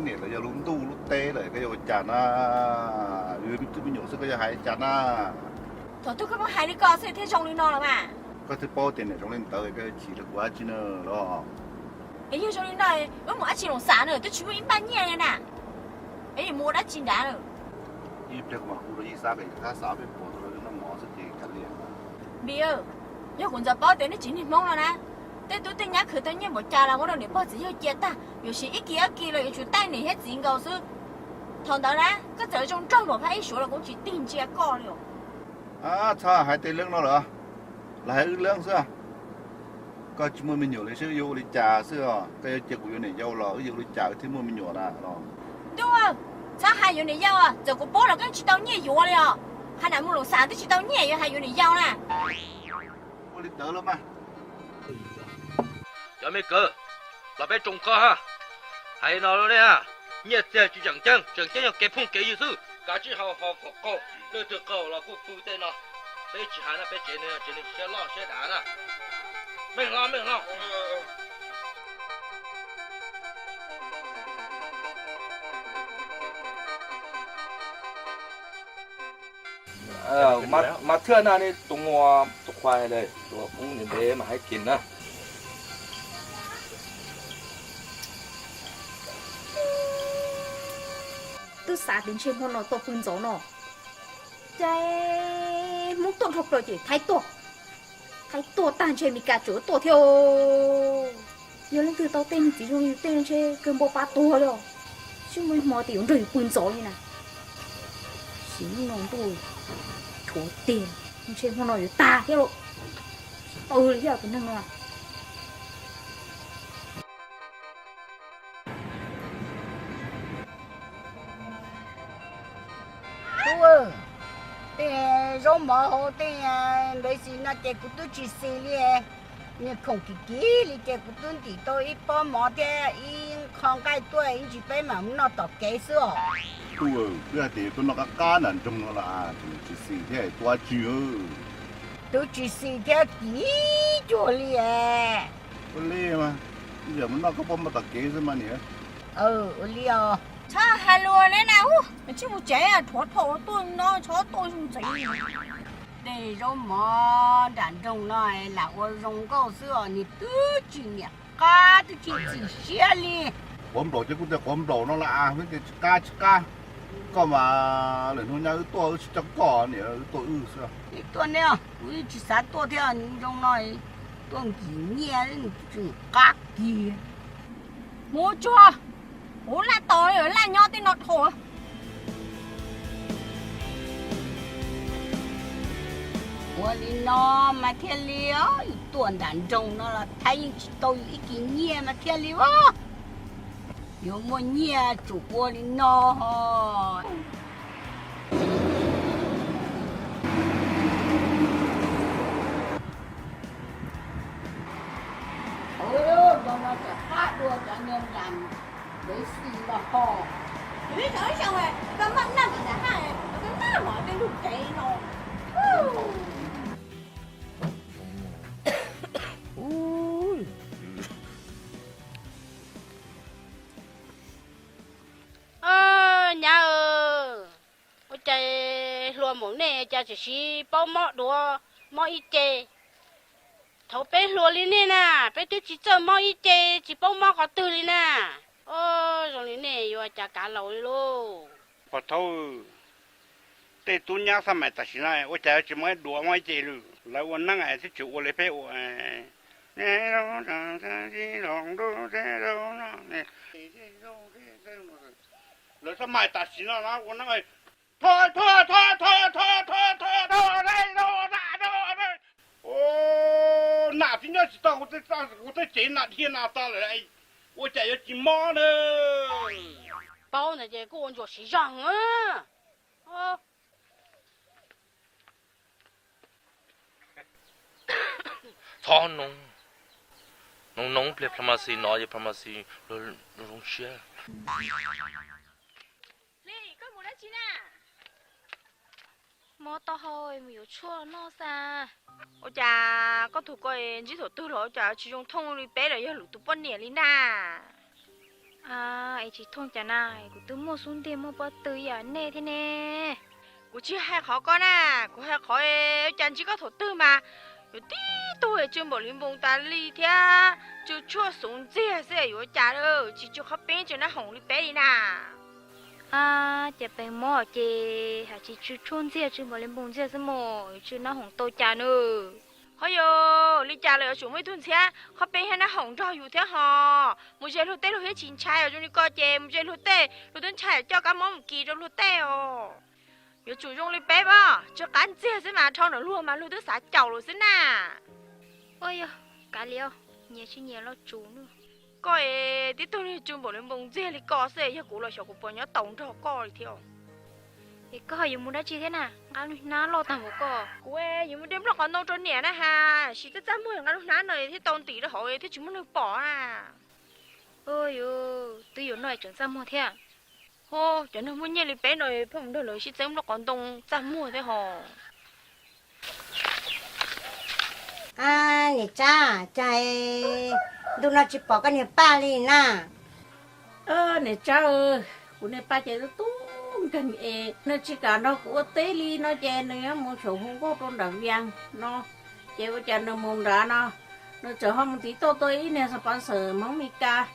เนี่ยเราจะลุ้มตู้ลุ้มเต้เลยก็จะจานะยืนที่มันอยู่ซึ่งก็จะหายจานะ thôi tôi có 2 đứa con sẽ thế trong đi nó là mà ก็ที่ป้อเตียนเนี่ยตรงเล่นเตยก็ฉีดกว่าจีเนอร์หรอ ấy như trong đi nó ước một chỉ đồng sản nữa tôi chỉ muốn ban nhẹ này nè ấy mua đã chín đã rồi ยี่เด็กมาคูเรายี่สาเป็นข้าสาวเป็นปวดเราน้ำหมอสักทีกันเรียน bia nhớ cũng giờ bao tiền nó chỉ nên mong rồi nè tôi tên nhắc khử tôi nhớ một cha là mỗi lần để bao giờ chia ta有时一期了，有时带你迄钱告诉，同到啦，个这种账目派一说了，我去定价高了。 ถ้าหายใจเรื่องนั่นเหรอหลายเรื่องเสื้อก็ชิมันมีอยู่เลยชื่อโยลิจ่าเสื้อก็จะเจ็บอยู่ในเยาหล่อโยลิจ่าที่มันมีอยู่นะหรอ 对啊，他还有你要啊，这个包了跟去到你药了，还那么路上都去到你药还有你要呢。 โยลิเตอร์แล้วมั้ย giờ mấy cờ là bé trồng co ha hay nó đó ha nhiệt tiền chỉ chẳng chân là cái phong cái gì thứ cả chỉ hào có nơi từ cầu là cô phụ tên nó bé chỉ hàng là bé chế này xe lo xe đá nè mình lo mà thưa nào đi tung hoa tung khoai đây tôi cũng nhìn thấy mà hay kín á tôi xả đến trên con nó to phun gió nó chạy muốn tuột thuộc rồi chị thấy tuột tan chơi mi cả chỗ tuột theo giờ lên từ tao tên chỉ dùng tên chơi cơm bò ba tua rồi chứ mới mò tiền rồi quên gió như này xíu nòng tôi thua tiền không chơi không nói ta theo rồi giờ cái năng à thế rong mò hồ thế lấy gì nó chạy cũng tôi chỉ xí liền nhưng không kỹ li chạy cũng tôi thì tôi ít bao mò thế ít không cái tôi ít chỉ phải mà nó tập kế xưa bây giờ tôi nó cá nản trong nó là chỉ xì thế tua chưa tôi chỉ xí thế kỹ chỗ liền lê mà bây giờ nó có bao mà tập kế rồi mà nhỉ liền cha hai lúa này nào chứ một trái à thoát thổ tôi nó chó tôi không chạy để rong mò đàn rong này là tôi rong câu xưa thì tôi chỉ nhặt cá tôi chỉ xé li quắm đồ chứ cũng được quắm đồ nó là với cái cá có mà lần hôm nay tôi chắc có nhỉ tôi sao tôi nè tôi chỉ sát tôi theo rong này tôi chỉ nghe đến cá kia mua cho ủa là tôi ở là nho tên nọt thổ ủa đi nó mà thiên liễu tuần đàn rồng nó là thấy tôi ý kiến nhẹ mà thiên liễu nếu mà nhẹ chủ ủa đi nó ôi nó sẽ phát đua cho nên làm để xì là hò biết nói sao rồi cái mắt năm là hai cái mắt mọi cái lúc chạy nó nhà ôi trời luôn muốn nè cha chỉ bao mọ đùa mọ ít chè thấu bé luôn đi nè bé tôi chỉ chơi mọ ít chè chỉ bao mọ có từ đi nè rồi đi nè rồi cha cả lẩu luôn bỏ thâu tê tu nhá sao mày ta xin lại ôi trời chỉ mới đùa mới chơi luôn lại uốn năng ai thì chịu lấy phê uốn nè đâu chẳng sao gì lòng đâu thế đâu nè rồi sao mày ta xin nó uốn năng ai thôi đây đâu ô nạp thì nhớ chỉ tao có thể chế nạp thiên nạp ta lại ôi trời ơi chỉ mò nữa bao này cái con chuột xí răng á thọ nông ple pharmacy nói về pharmacy rồi rong xe Lê có muốn ăn chi nè mò to hồi miêu chua nó xa ôi chà có thủ coi chỉ thủ tư rồi chà chỉ dùng thông đi bé rồi lũ tụ bận nè linh na à ấy chỉ thông chả này của tôi mua xuống tiền mua bao tư à nè thế nè của chỉ hai khó con à của hai khó chẳng chỉ có thủ tư mà有滴多就冇连蹦大里天，就做送这些有家了，就好变就那红里白的呐。à chỉ phải mua chỉ hay chỉ chú chôn gì chứ mà lên bông gì sao mà chứ nó hỏng tôi chả nữa hay yo lý cha là chúng mấy thôn xe họ bên hay nó hỏng choอยู่thế họ một giờ lúc tết lúc hết chín chai ở trong đi coi chè một giờ lúc tết lúc đến chai cho cá món kỳ trong lúc tết ồ有主用哩白吧就干这些嘛炒的路嘛路都啥脚了是呐ôi yo cá liêu nhẹ chứ nhẹ lo chú nữa coi tí tôi đi chung bộ lên bông dê li co xe ya cũ là小姑婆nhớ tổng cho co đi theo thì có hỏi muốn đã chi thế nào ngắn ná lo tao một co cô ơi nhưng mà đêm nó còn đâu cho nhẹ nè ha chỉ tới trăm mươi ngắn ná này thì tông tỷ đó hỏi thì chúng nó bỏ à ôi yo tôi有nói chẳng sao mua thế à ô chẳng nó muốn nhẹ li bé này không được lời chỉ xem nó còn tông trăm mươi thế hò à nè cha chạy đôi nó chỉ bỏ cái này ba đi nè nè cha ơi của này ba chạy nó tung cần nó chỉ cả nó của tế li nó chạy nữa một số không có con đảo vàng nó chạy với cha nó mồm ra nó chờ hôm tí tôi ý nè sponsor món mica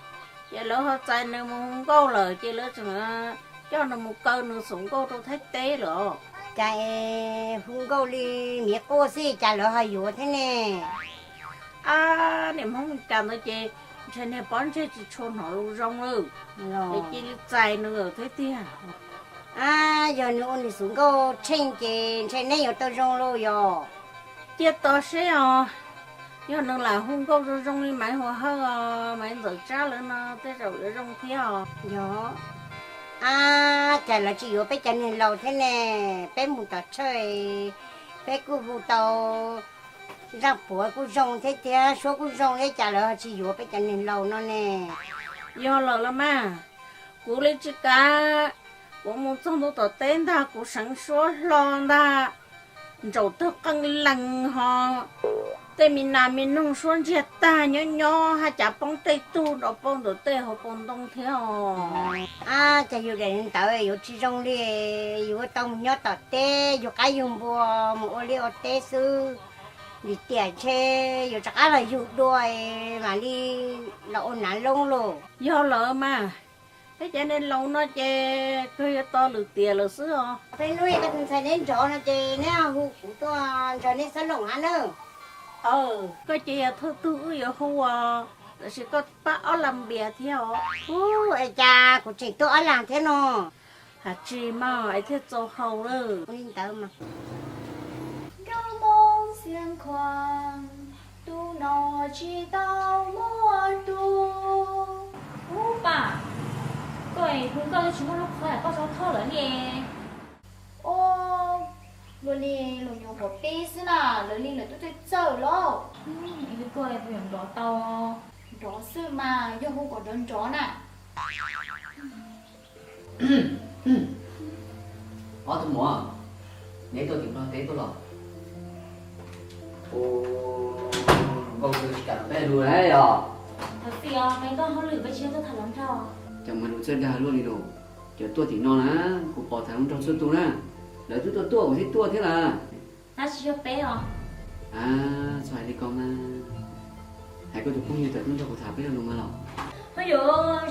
chạy lỡ họ chạy nó mồm câu lời chạy lỡ cho nó một câu nó sủng câu tôi thấy tế rồi chạy không câu đi miệt cô xí chạy lỡ hay vô thế nè à niệm không chẳng nói chị cho nên bón chơi chỉ chôn họ lưu rong rồi để chị chạy nữa thế tiền à giờ nữa đi xuống câu trên chị trên này có tao rong luôn rồi chị tao sẽ giờ nữa là không câu rong đi máy hoa hơn máy tự trả lên nó thế rồi rong theo đó à chạy là chỉ có bé chạy nên lâu thế nè bé muốn tao chơi bé cứ vụ tao ra bữa cứ rong thế thế số cứ rong thế chạy là chỉ có bé chạy nên lâu nó nè do là mà cú lấy chiếc cá cú muốn trong đó tao tên ta cú sáng số lon ta rồi tao căng lằng họ tại mình làm mình nông xuân chết ta nhớ nhớ hay chả bông tây tu đó bông đồ tây họ bông đông theo à chạy vô để tao vô chỉ rong đi vô tông nhớ tao tê vô cái dùng bùa một liều tê sư đi tiền chơi vô chắc là vô đuôi mà đi là ôn nản lông luôn do lỡ mà thế cho nên lâu nó chơi khơi to lử tiền lử sữa phải nuôi cái phải đến chỗ nó chơi nè hú của tôi cho nên sẽ lồng hắn nữa có chị thưa tư vậy không là sẽ có bác ở làm bè theo ai cha của chị tôi ở làm thế nào hả chị mà ai thế cho hậu rồi yên tâm mà Đông mông xiên khoang tu nọ chỉ tao mua tu bà coi không có chúng nó lúc phải có số thơ nữa nè ô luôn đi luôn dùng một tí xí nè luôn đi là tôi chơi lo cái coi bây giờ đó tao đó xí mà do không có đơn chó nè Ó tôi mua nếu tôi tìm ra thế tôi lo ô câu tôi cả bé luôn đấy à thật sự mấy con họ lử với chiếu tôi thật lắm cho chẳng mà nó chơi đà luôn đi đồ chờ tôi thì non á cũng bỏ thằng trong sân tôi nè để tôi tua thấy tua thế là ta chỉ cho bé à à xoài đi con à hãy có được cũng như thật chúng ta có thả bé luôn mà lọ bây giờ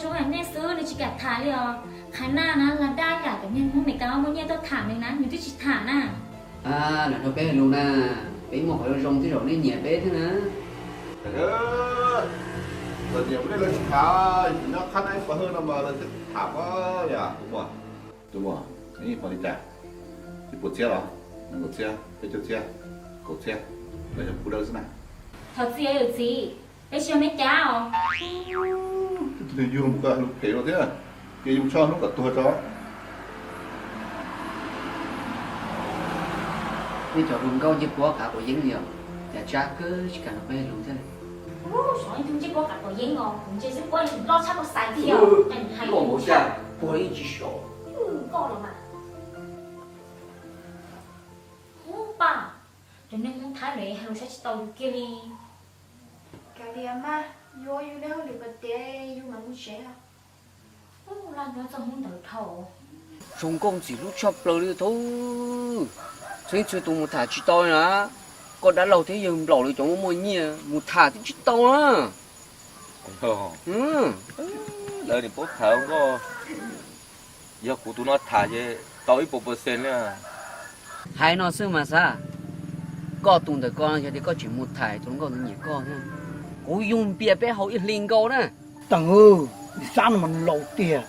chúng anh nghe xứ này chỉ cả thả đi à khả năng là đa cả cái nhân không này cao muốn nghe tôi thả này nè nhưng tôi chỉ thả nè à là nó bé luôn nè bé một phải rong thế rồi nên nhẹ bé thế nè rồi nhiều cái lên khá nó khá này có hơn là mà là thả quá ya đúng khôngนี่พอดีจ้ะที่ปวดเสียหรอนั่งปวดเสียไปจุดเสียกดเสียเราจะพูดเรื่องสินะ thật sự là gì bây giờ mấy cháu thì dùng một cái lục thế rồi thế à cái dùng cho nó cả tua chó cái trò rung câu chỉ có cả của dính nhiều và cha cứ chỉ cả nó bé luôn thế này sỏi không chỉ có cả của giấy ngon cũng chỉ có lo chắc có sai theo anh hay còn một cha có ý chỉ số có rồi mà bà cho nên muốn thái này hay sẽ tàu kia đi cái gì mà vô đâu được cái tiền vô mà muốn sẽ làm nó cho không được thầu rung công chỉ lúc chọc rồi đi thôi chính chưa tụi một thả chỉ tôi nữa con đã lâu thế giờ lâu rồi chúng mua nhia một thả thì chỉ tôi nữa lời thì bố thở không có giờ của tụi nó thả về tới 1% nữa hai nó xưa mà sao có tụi đời con cho thì có chỉ một thải tụi nó còn nhiều con nữa cố dùng bia bé hậu ít linh câu nữa tầng sáng mà lâu tiền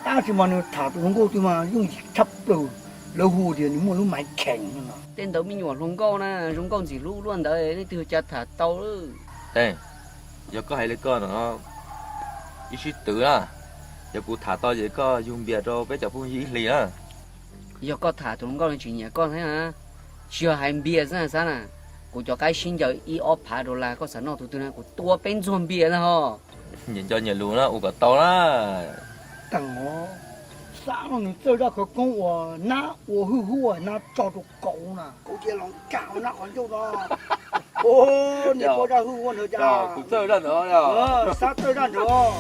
ta chỉ mà nó thả tụi nó thì mà dùng chấp rồi lâu hù thì nó muốn máy kẹn nữa tên đầu mình nhỏ rung câu nè rung câu chỉ lú luôn đấy để từ chặt thả tàu đó đây giờ có hai đứa con nó ít chút tử à giờ cụ thả to vậy có dùng bia cho bé chồng phụ gì lì à giờ có thả tụi nó còn chuyện nhà con thế hả chưa hay bia ra sao nè cụ cho cái xin giờ y ốp phá đồ là có sẵn nó tụi nó cụ tua bên dồn bia nè ho nhìn cho nhà luôn á u cả to đó tầng nó sáng nó chơi ra cái con của nó hư hư nó cho tụi cậu nè cậu kia lòng cào nó còn chỗ đó ô này có ra hư hơn nữa cha cũng chơi ra nữa nhở sao chơi ra nữa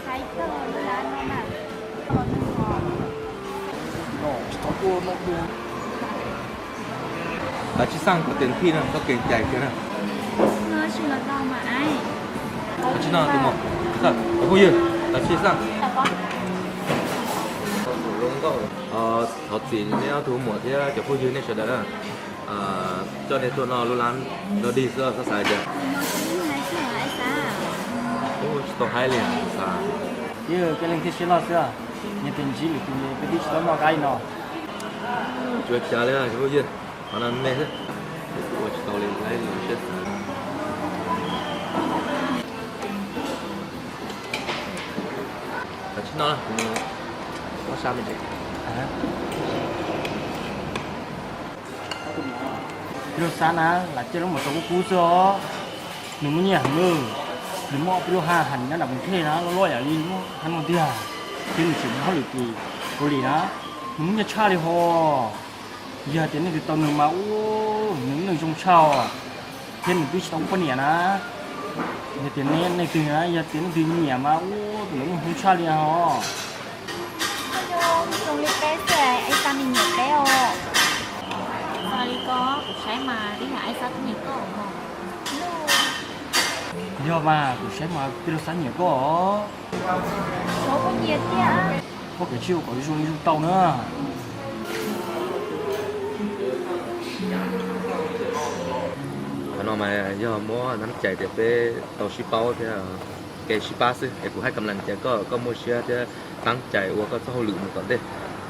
cái tơ là nó nè à chỉ sang của tiền thi nè có tiền chạy kia nè chưa là đâu mà ai. Chị nào tìm một. Sao? Ở vui là chị sang. Họ chỉ nếu thu mua thì cho phụ nữ này sẽ đó cho nên tụi nó luôn làm nó đi sơ sơ sài chưa tôi hay liền sao Giờ cái lần thứ sáu là sao? Nhà tiền chỉ được cái đi cho nó cái nó. chưa trả lời cho phụ nữ họ làm mẹ thế tôi chỉ tao lên lấy liền chết chỉ nó là có sao mình Lúc sáng là chơi nó một số cú gió, nếu muốn nhảy ngư, nếu mà bây giờ hành nó đập một thế nó lôi ở đi nó hành một tia, cái này chỉ nó lười kỳ, cô lì nó, nếu muốn chơi đi ho, giờ tiền này thì tao nương máu, những người trong sau, thế mình biết sống con nhẹ nó, giờ tiền này từ nó, giờ tiền từ nhẹ máu, những người không chơi đi ho. Trong lịch bé sẽ ai ta mình nhẹ bé ô. Mà đi có sẽ mà đi ngại sao cũng nhẹ có không? Giờ mà cũng sẽ mà bây giờ sáng nhẹ có. Số có nhiệt chứ ạ? Có cái chiêu có dùng tàu nữa. nó mà giờ mua nắm chạy để về tàu ship bao thì cái ship pass thì cũng hay cầm lần chạy có mua xe thì tăng chạy và có số lượng một tuần đấy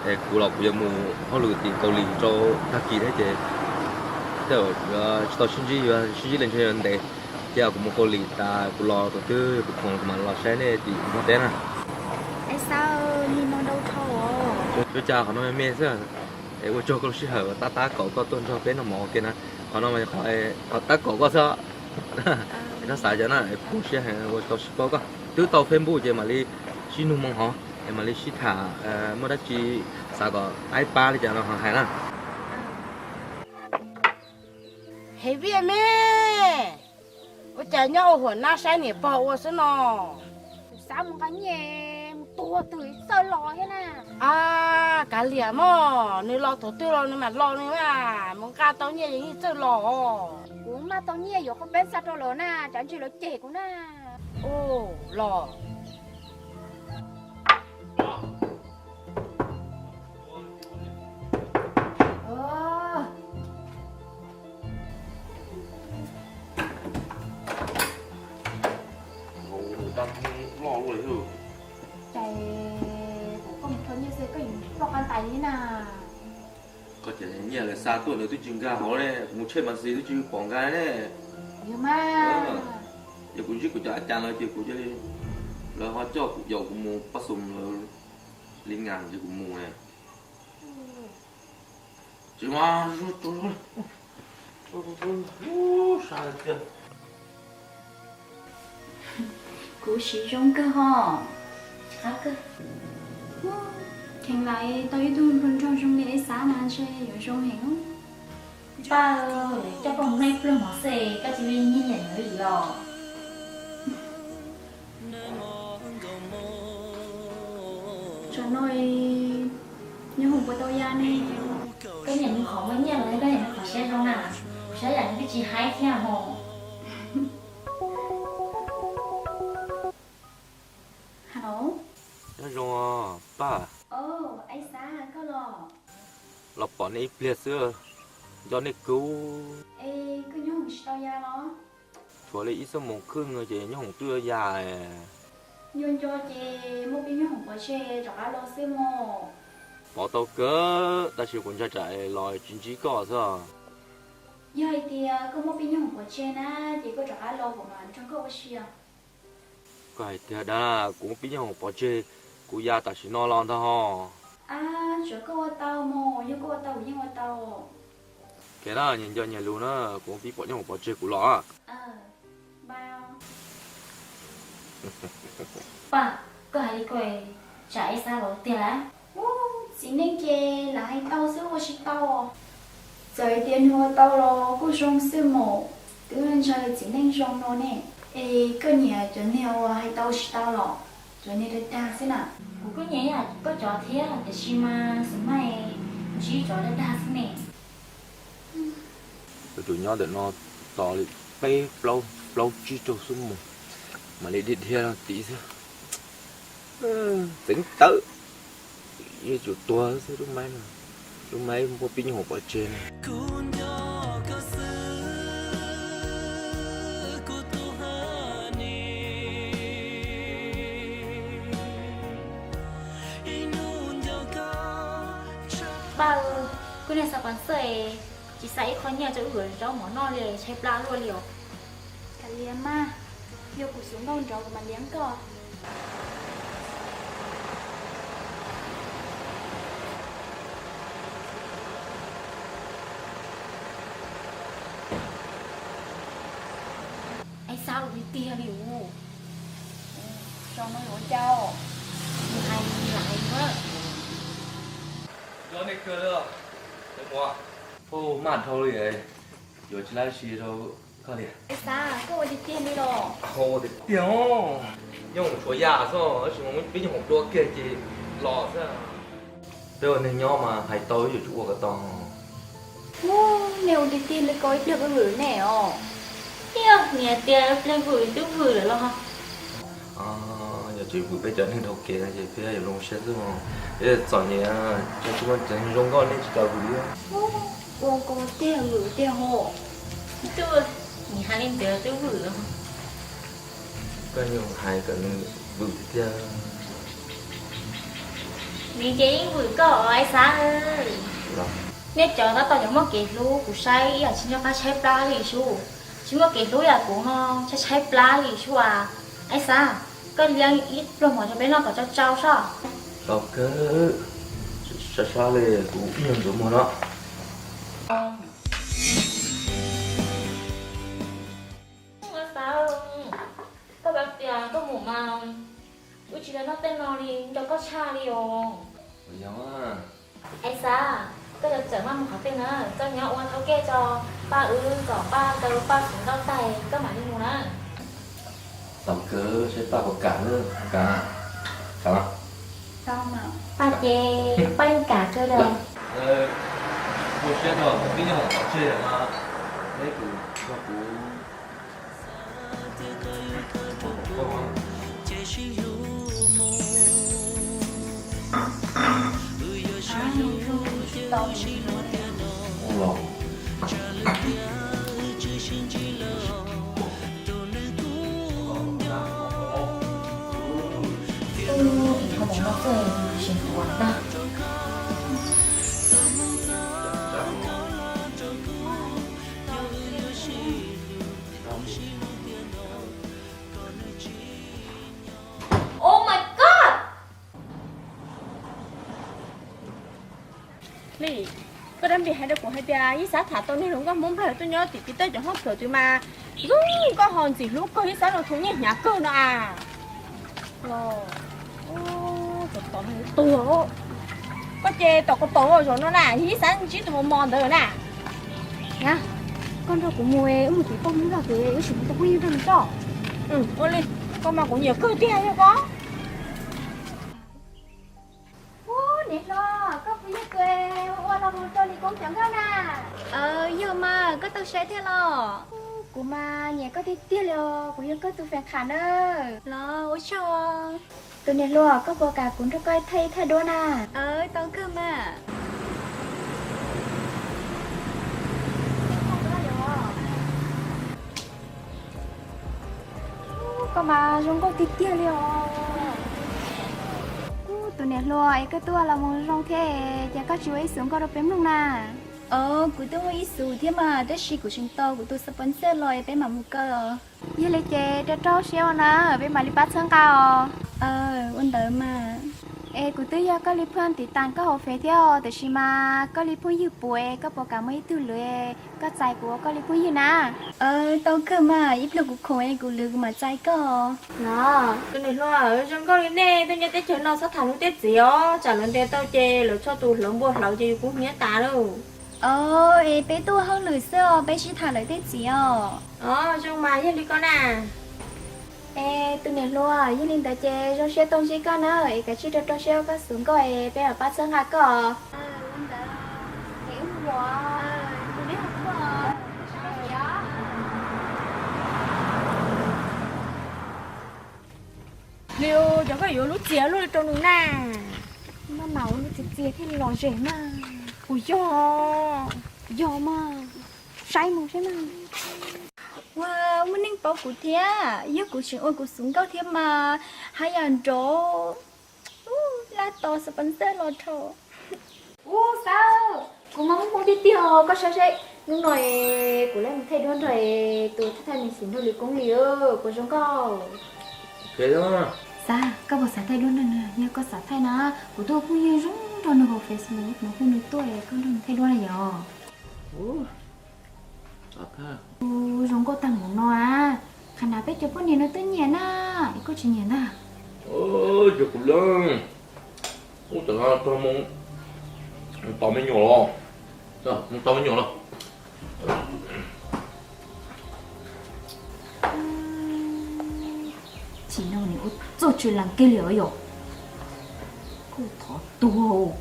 thì cũng là cũng giờ mua số lượng tiền Cali cho các kỳ thế chứ rồi tàu sinh viên lên chơi đấy thì cũng mua Cali ta cũng lo tổ chức cũng không mà lo xe này thì cũng thế nè Ai sao đi nó đâu thầu cho cha họ nói mẹ sao để tôi cho con sĩ hở ta cậu có tôn cho cái nó mỏ kia nè họ nói mày hỏi ta cậu có sao nó xài cho nó cũng sẽ hàng tôi tao ship có từ tàu phim bu chứ mà đi xin nung mong họ mà đi ship thả mới đã chỉ sao có iPad đi cho nó hàng nè Hey biết mẹ, tôi chạy nhau hồi na sai nè bảo tôi nó. Sao một cái nhẹ tua từ sơ lò thế nè À cả liền mà, nếu lo tổ tư lo nếu mà lo nữa à, muốn cá tao nhẹ như sơ lò. Cũng mà tao nhẹ rồi không biết sao đâu lò nè, chẳng chỉ là trẻ cũng nè. Ô lò. lo luôn đấy hử Chạy cũng không thôi như thế có những lo can tài thế nào có thể nhà là xa tuổi nữa tôi chừng gà họ đấy một chơi mà gì tôi chừng quảng gái đấy nhưng mà giờ cũng chỉ của cho anh là chỉ của chơi là họ cho của dầu của mua bắt sùng là liên ngàn chỉ của mua này chỉ mà sao thế cú sĩ trong cơ họ sao cơ thành lại tôi luôn luôn trong mẹ xã mà chơi ở trong hình không ba ơi cho con mẹ luôn mà xe các chị nhìn nhận nữa gì rồi cho nói như hôm qua tôi ra nè cái nhận khó với nhau đấy cái nhận khó xe không nào sẽ là những cái chị hay thế nào Hello. nó rồi ba Anh xã có lò. lọc bọn ấy bia xưa do này cứu Ê, cứ nhớ hồng sao ya nó. chúa lấy ít số một khưng rồi chị nhớ hồng trưa dài Nhôn cho chị một bên nhớ hồng có xe cho ai lo xe mò. bỏ tàu cỡ ta chịu còn cho chạy lòi chính trí có sao Giờ thì có một bên nhớ hồng có xe na chị có cho ai lo của mình trong có xe. cái thì đã cũng biết nhau bỏ chơi cũng ya ta chỉ no lon thôi ho À, chỗ có tàu mò, nhưng có tàu nhưng mà tàu. cái đó nhìn cho nhà luôn á cũng biết bỏ nhau bỏ chơi của lọ Bao. Ba, có ai coi chạy xa rồi tiền lá. Chỉ nên kia là hay tàu xíu hoặc xí tàu. Rồi tiền hoa tàu lo, cô rong xíu mồ. Cứ nên chơi chỉ nên rong nó nè. Ê, có nhà chuẩn theo hay tàu xí tàu lo. Rồi nên được đa xí nào. Cô có nhớ là có trò thế là để xí mà xí mày chỉ trò được đa xí nè. tụi nhỏ để nó tỏ bay lâu lâu chi trâu xuống một mà lấy điện theo tí thôi tính tự như chỗ tua sẽ lúc mấy mua pin hộp ở trên bao cô này sao còn sợi chỉ sai khó nhà cho gửi cho món no liền chép lá luôn liều cả liếm mà yêu cuộc sống đâu cho mà liếm cơ anh sao được đi tia liều cho nó lỗi châu hay lại quá cho nên cơ đó được mua ô mạn thôi vậy rồi chỉ là gì đâu có liền anh sao có đi tia đi rồi ô thì tiêu dùng số già sao ở chúng mình biết dùng một đôi kia chỉ lò sao rồi nên nhau mà hay tối rồi chú cái tông nếu đi tia lấy coi được cái gửi này ồ nghe tia lên gửi tiếp gửi rồi lo ha giờ chị vừa bây giờ nên đầu kia là chị bây giờ lông xét rồi mà bây giờ chọn nhé cho chúng mình chọn rong con nên chỉ đào gửi ô có tia gửi tia hồ chưa nhìn hai lên tia tiếp gửi rồi có nhiều hai cái gửi tia mình chỉ gửi cỏ ai sáng ơi nét cho nó tao giống một cái lú của say à chỉ cho ta chép lá gì chú chỉ một cái lú à của nó cho chép lá gì chú à ai sáng cái liang ít rồi mà cho bé nó có cho trao sao đâu cứ saoเลยกูยังดูมันเนาะ sao các bạn tiền có mù màu tôi chỉ là nó tên nó đi cho có cha đi không giống à anh sao cái đợt chở mang một học tên nữa cho nhau ôn ok cho ba có ba tờ ba xuống đau tay các bạn đi mù nữa đâu cứ sẽ tao có cả nữa cả mà xong mà ba chê bánh cả cơ đâu我觉得比较好吃的嘛，那个要不。Oh my god! Lì, có đám bị hai đứa của hai bia, ý xã thả tôi nên không có muốn phải tôi nhớ thì tới cho hấp rồi tôi mà, có hòn gì lúc có ý xã nó thú nhẹ nhà cơ nó à, rồi, thật tao này tua, có chê tao có tổ rồi nó nè, ý xã chỉ tụi mòn được nè, nha, con đâu cũng mua một tí tôm nữa là cái chúng tôi quen rồi cho, ôi Lì, con mà cũng nhiều cơ tiền cho có. Nè lo, có phải quê, qua là một trò đi cũng chẳng khác nè. Giờ mà, có tôi sẽ thế lo. Của mà, nhà có đi tiêu lo, của dân có tôi phải khả nơ. Lo, ôi cho. Tôi nè lo, có bò cả cũng cho coi thay đô nè. Tao cơ mà. Có mà, chúng có đi tiêu lo. Tụi nè lo ấy cái tua là một rong thế giờ các chú ấy xuống có đâu bém luôn nè của tôi ấy xuống thế mà đất xí của chúng tôi của tôi sponsor rồi bé mà mua cơ với lại chè cho trâu xéo nè bé mà đi bắt sang cao ôn đỡ mà của tôi giờ có lịch phân thì tàn có học phép theoแต่ชิมาก็lịch phân như bùi có bỏ cả mấy thứ lưỡi có trái của có lịch phân như nè tao cơ mà ít lúc của khối của lưỡi mà trái có Nó, cái này lo ở trong con cái này tôi nhớ tới chỗ nó sẽ thằng tết gì ó, trả lần tết tao chê rồi cho tụi lớn buồn lâu gì cũng nhớ ta đâu. Bé tôi hơn lười xưa, bé chỉ thả lời tết gì trong mà với đi con à. Tôi nè luôn, với linh ta chê, rồi xe tông xe con nữa, cái chiếc cho xe có xuống coi, bé ở bắt sân hạt có. Hiểu quá, tôi biết không có. liều cho cái yếu lúc chia luôn trong núi nè mà máu lúc chia thì lò rẻ mà ui do mà sai mà wow mình nên bảo cụ thia yêu cụ chuyện ôi cụ xuống cao thia mà hai anh chỗ là to sponsor lo thô sao cụ mong muốn đi tiêu có sao vậy nhưng rồi cụ lấy một thay đón rồi tôi thay mình xin thôi được cũng liều cụ sống cao thế đó sao các bộ xã thay đón nè nhớ có xã thay nè cụ tôi cũng như rung rồi nó vào Facebook nó không được tôi con đừng thay đón này giờ rong có tặng món nó à khả năng bé cho bữa nay nó tới nhà na có chuyện nhà na chụp lưng tưởng là tôi muốn tao mới nhổ lo tao mới nhổ lo chỉ nào này có做chuyện làm cái liều rồi cô thọ tu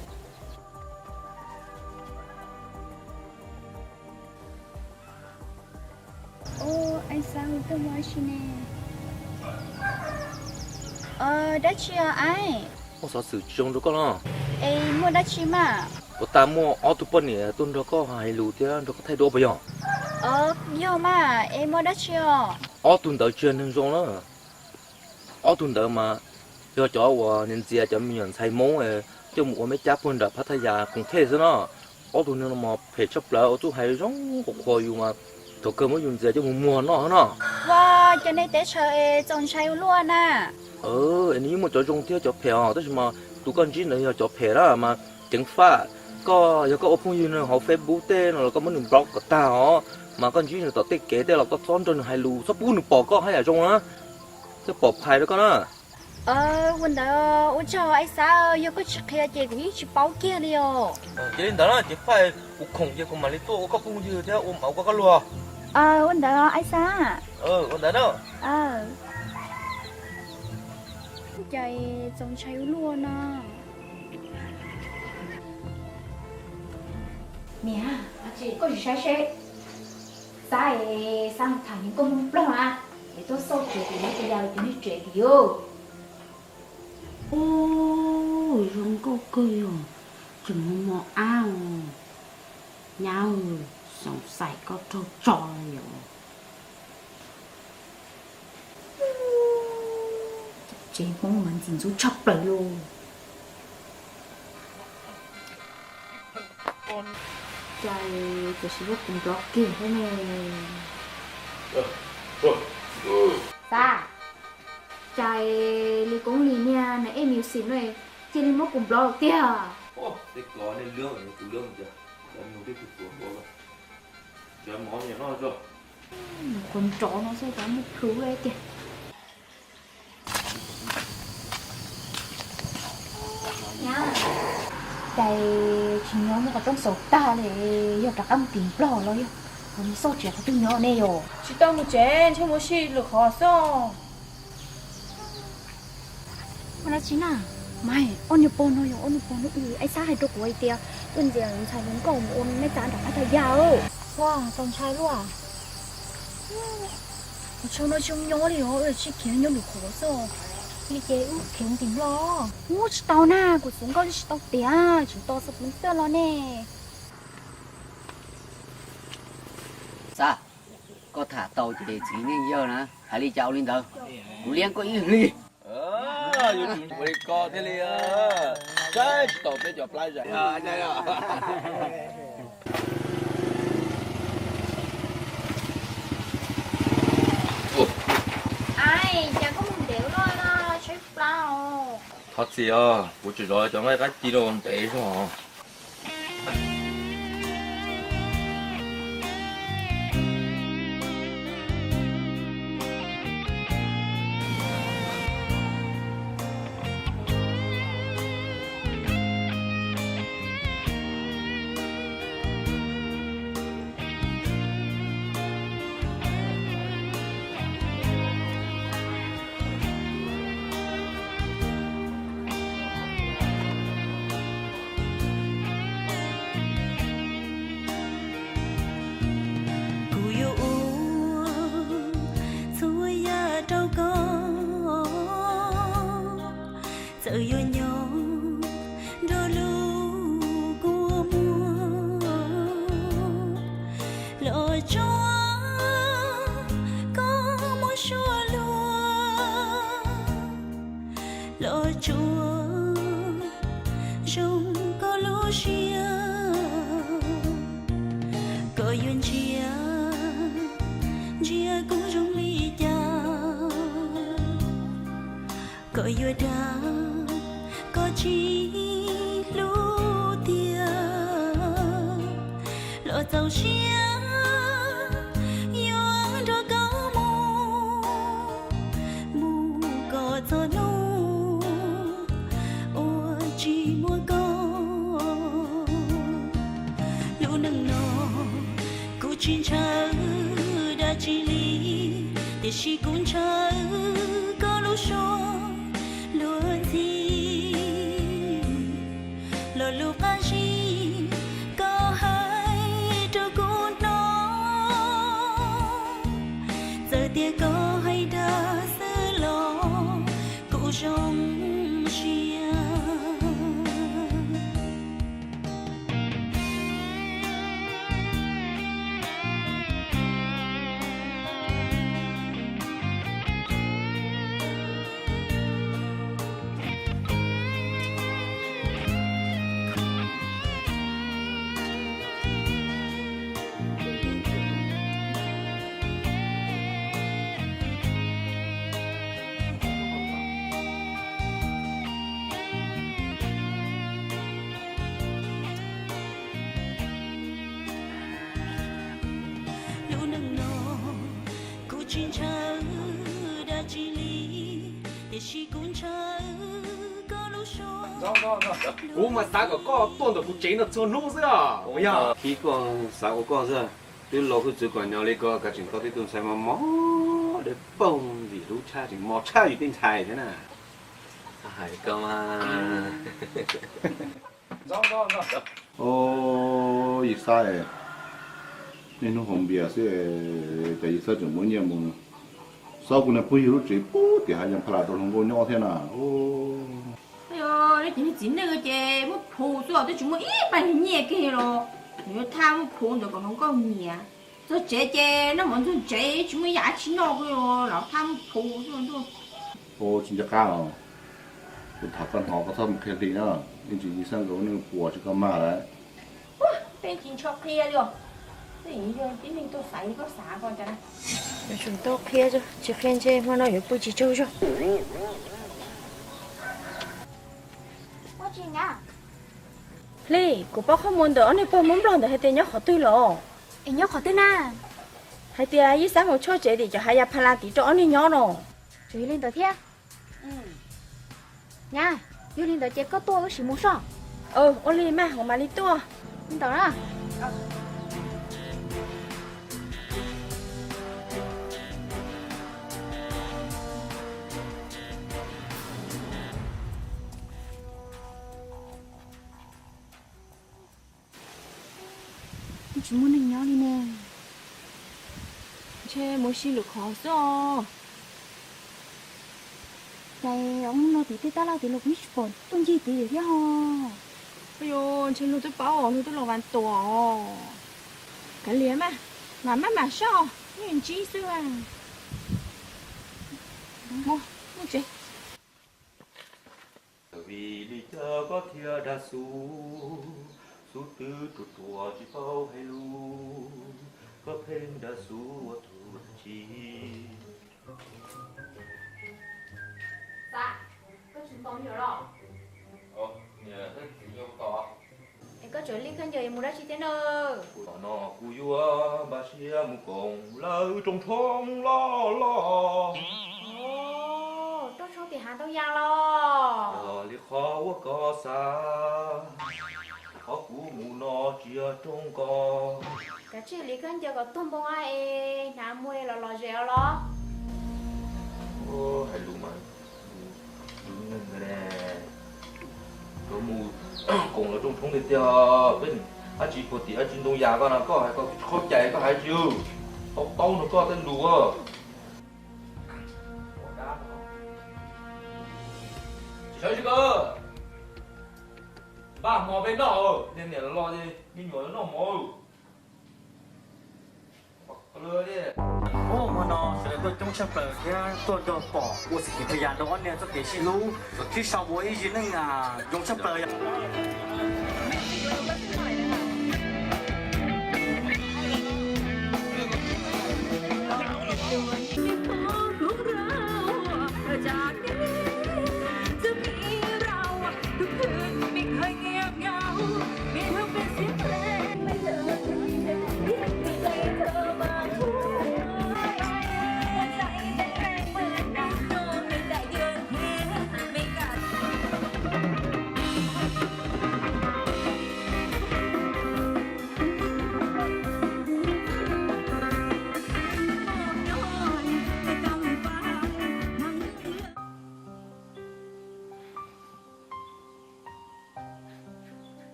anh sao tôi nói gì nè đã chia ai sao sử dụng đó con nó em mua đã chia mà ta mua ô tô bẩn này tôi đó có hai lù thế đó có thay đổi bây giờ nhiều mà em mua đã chia ô tô đó chưa nên dùng nữa ô tô đó mà cho cháu và nên chia cho mình thay món cho một mấy cháu bên đó phát thay giá cũng thế chứ nó ô tô nó mà phải chấp lại ô tô hay giống của khoa dùng mà tôi cơ mới dùng chia cho một mùa nó wow cho nên để chơi trồng trái luôn à anh mà cho dùng theo cho phải đó mà tụi con chỉ này cho phải đó mà chẳng phải có open như họ Facebook tên rồi có mấy đường blog của ta họ mà con chỉ là tao tiết kế đây là có son trên hai lù sắp bún bỏ có hay là trong á cái bỏ phải đó con á vấn đề ôi trời anh sao giờ có chuyện kia chị cũng chỉ bảo kia đi cho nên đó là chỉ phải khủng gì của mà lấy tôi có phun như thế ôm áo có lùa vấn đề anh sao vấn đề đó trời trồng trái luôn à mẹ chị có gì sai sai sang thằng những con đó à để tôi sau chuyện thì nó bây giờ thì chuyện gì vô ôi rong có cười rồi chừng mò ao nhau sống sài có trâu trò rồi chị muốn mình xin chú chọc lại luôn trời tôi sẽ rất cùng đó kia thế này sao trời li cũng li nha này em yêu xin rồi chị đi mất cùng blog kia cái có nên lương này cụ lương chưa em muốn biết cụ của cho món gì nó rồi con chó nó sẽ có một thứ đấy kìa nha đây chỉ nhớ nó có trong sổ ta để giờ đặt âm tiền blog rồi còn số chuyện của tôi nhớ này rồi chỉ tao một chén chứ một xí được khó sao mà là chính à mày ôn nhiều bồn thôi anh sao hay đồ của anh tia tuần giờ xài những cầu ôn mấy chán đỏ thay giàu wow còn trai luôn à cho nó trông nhớ đi rồi chỉ khiến nhớ được khổ sao đi chơi khiến tìm lo ngút tao na của chúng con tao tia chúng tao sắp muốn sơ lo nè sao có thả tàu chỉ để chỉ nên giờ nè hãy đi chào lên tàu cú liên có ý gì dù chúng tôi có thế li cái tàu bé chụp lại rồi anh đây à ai chẳng có một điều đó nó chết bao thật gì我只在讲那个地方地上。sợ yo nhỏ đôi lu của mùa lỡ cho có một xua lúa lỡ chúa rong có lúa chia có duyên chia chia cũng rong ly cha có yêu đã có chi lúa tia lỡ giàu chia yêu đó có mù có gió nô ô chỉ mua có lũ nâng nọ cú chín chờ đã chỉ lý để chỉ cũng chờ có lũ số luôn gì lo lu ca chi có hai trâu cún nó giờ tia có hay đã sơ lo cụ trong chia chín chờ đã chỉ lý để chỉ cũng chờ có lúc số cú mà sao có tuần được cú chế nó cho nô chứ à ôi ya khi con sao con rồi tôi lo cái chuyện còn nhau lấy có cả chuyện có cái tuần sai mà mó để bông gì lúc cha thì mò cha gì tên thầy thế nào hay cơ mà ô gì sai nên nó không biết sẽ tại vì sao chúng muốn nhận muốn sau cái này bây giờ chỉ bút thì hai nhân phải là đồ không có nhau thế nào ô ơi cái chuyện này cái gì mất phù rồi tôi chúng mới ít bài nhẹ kia rồi nếu tham phù rồi còn không có nhẹ tôi chế nó muốn tôi chế chúng mới giải trí nó cái rồi lão tham phù rồi thôi ô chính chắc cao tôi thằng con họ có thâm một cái gì nữa nên chỉ sang cái này của chỉ có mà đấy bên chính cho kia rồi tự nhiên tôi phải có xả con cho nó chúng tôi kia chứ chỉ khen chơi mà nó有不起周就我去呀 Lì, cô bác không muốn đỡ nên bố muốn lòng để hai tên nhớ khó tư lộ em nhớ khó tư na hai tên ấy sáng một cho chế thì cho hai pha lan tí cho anh nhớ nó chú lên tới thế nha yêu lên tới chế có tua có chỉ muốn sao ôn lì mà không mà lì tua lên tới đó chúng muốn đánh nhau đi nè che muốn xin được khó sao này ông nó thì ta lao thì lục mít phồn tuân gì thì được không ôi yo trên lục tôi bảo lục tôi lục van tổ cái liếm mà sao nhìn chi xưa à mua chị vì đi chờ có thia đa su su tư tụt tua chỉ bao hay lu có phên đa su tụt chi dạ có chuyện tóm nhiều rồi nhờ cái chuyện yêu to em có chuyện liên quan giờ em mua ra chi thế nữa nó cú vua bà xia mu cùng lỡ trong thôn lo tôi cho thì hàng tao giang lo li khó quá có xa khó cú mu nó chia trong co cái chuyện liên quan giờ có tôm bông ai nam mua lo dẻo lo hay luôn mà luôn người nè có mu cùng là trong thôn thì giờ bên anh chị phụ thì anh chị đông già con nào có hay có khó chạy có hay chưa tao nó có tên đùa 小几个，把毛被闹，那年老的，你鸟闹毛。我们呢，现在都中小朋友多多跑，我是给พยานร้อนเนี่ยจะเกชิรู้ที่ชาวบัวอีจีนึงอ่ะจง小朋友。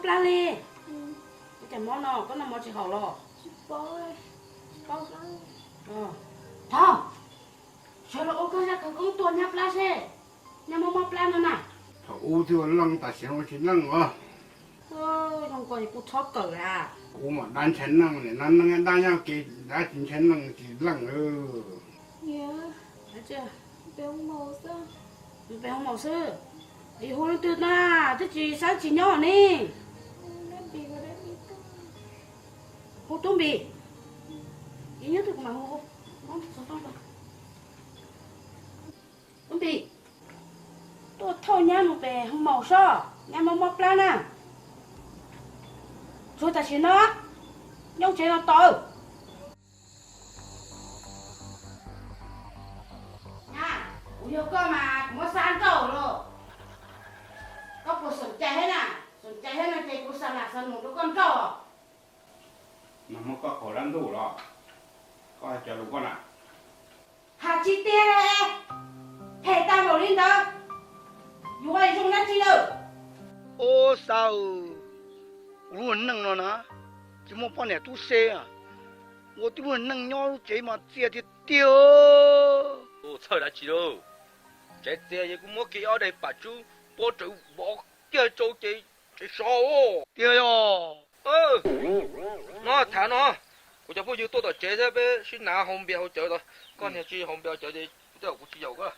Pla lê, chả món nào có nằm món chỉ hậu lo. Thôi, cho nó ô cơ ra cái công tuần nhà pla xe, nhà món pla nữa nè. U thì lăng ta xem cái lăng à. Không có gì cũng chót cỡ à. U mà đan chén lăng này, đan nhau cái đá chín chén lăng chỉ lăng Nhớ, thấy chưa? Bé không màu sao? Bé không màu sư. Đi hôn lên từ na, thế chị sao chị nhỏ nè. Hô tôm bì. Ý nhớ được mà hô. Không, sao tôm bì. Tôm bì. Tôi thôi nha một bè không màu sao. Nha màu mọc lan à. Rồi ta chỉ nó. Nhưng chế nó to. Nha, ủa yêu cơ mà, cũng có san cầu rồi. Có cuộc sân chạy hết à? Sân chạy hết là chạy cuộc sân là sân một đứa con trâu à? Nó mới có khổ lắm đủ rồi. Có ai chờ đủ con à? Hạt chi tiền này. Thầy ta bảo lên đó. Dù ai dùng nát chi đâu. Ô sao? Luôn nâng nó nè. Chỉ một con này tu xe à? Tôi luôn nâng nhau chế mà chia thì tiêu. Ô trời đã chỉ đâu. Chế tiền gì cũng mua kia ở đây bà chú. Bố chủ bỏ kia cho chị sao tiêu yo nó thả nó của cháu phụ tôi đã chế ra bé xin拿红标折的 con nhà chi红标折的这我只有个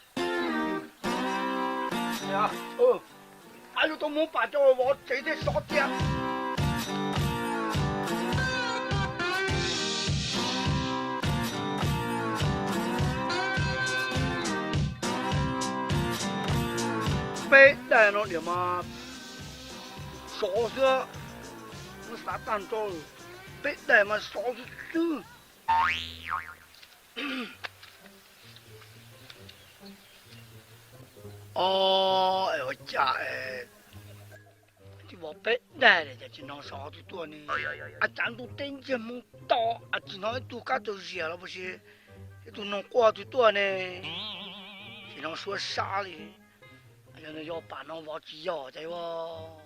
呀哎呦都冇把叫我chế thế sót kia bé đại nó điểm mà số xưa nó sát tàn cho bé đại mà số xưa ở cha thì bảo bé đại này chỉ nói số thì tôi này à chẳng tôi tên gì muốn to à chỉ nói tôi cá tôi rẻ là不是tôi nói qua tôi này chỉ nói số xa đi giờ nó do bà nó vào chỉ giờ chạy vào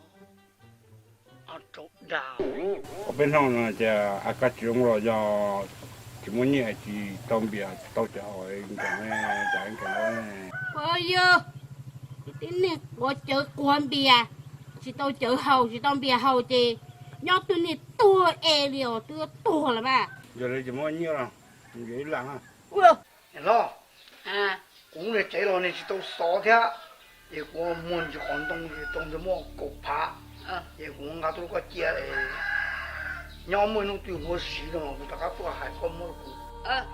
ăn trộn đào ở bên trong là giờ à các trường rồi giờ chỉ muốn nhẹ chỉ tôm bia tao chờ hỏi chẳng cái đó ôi yo tin nè我chờ quan bia chỉ tao chờ hầu chỉ tao bia hầu thì nhóc tôi nè tua liều tua là ba giờ đây chỉ muốn nhiêu nào dễ làm à ui lo à cũng là chạy rồi này chỉ tao xỏ thế也我们就广东的东什么狗扒，也我俺都个接嘞，要么弄对我洗的嘛，大家都还好么个。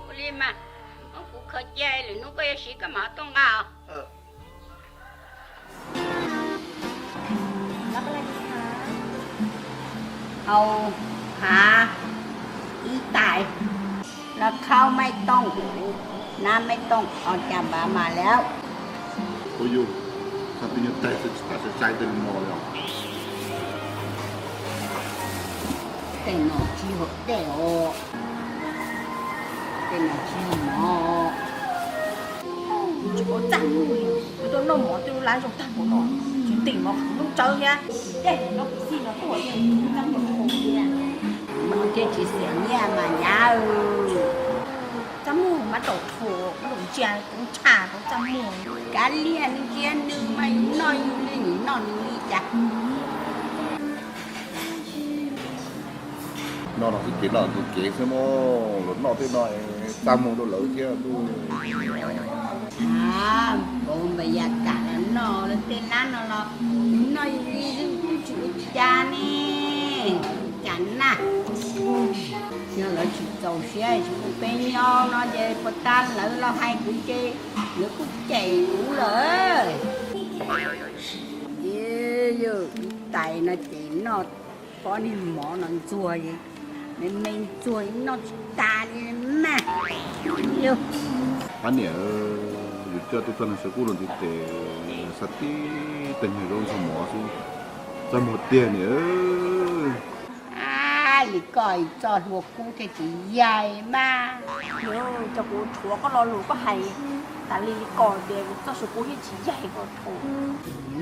我哩嘛，我不可接了，侬个要洗干嘛动啊？รับอะไรดีคะ เอาหาอีตาย แล้วข้าวไม่ต้อง น้ำไม่ต้องเอาจากบ้านมาแล้ว Ôi dồi, sao tự nhiên tay sẽ chạy từ mò rồi. Cái nó chỉ hộp đèo. tên là chi mỏ chỉ có chăn nuôi tôi tôi nó mỏ tôi lái trong thằng của nó chuyện tình nó không chơi nha để nó cái gì nó tuổi này đang một khổ nha nó chết chỉ sẽ nhà mà nhà chăm mù mà đổ thổ nó đổ chè cũng chả có chăm mù cá liền kia nữ mày nói lên non đi chặt nó là cái nó cái kế xem mà nó thế nói tam mong đồ lỡ kia tôi bố bây giờ cả nó lên tên nó nói đi chú cha nè chắn nè nhưng là chỉ cầu xe chỉ bên nhau nó về có tan lỡ lo hay cũng chơi nữa cũng chạy cũng lỡ giờ tay nó chỉ nó có đi mỏ nó chua vậy nên mình chua nó ta đi mà yêu anh nhớ cho tôi tuần sau cuối tuần thì để sát tí tình hình rồi xong mỏ xuống cho một tiền nữa lì coi cho luộc cú cái chỉ dài mà nhớ cho cô chúa có lo lũ có hay ta lì cò để cho số cô hết chỉ dạy có thổ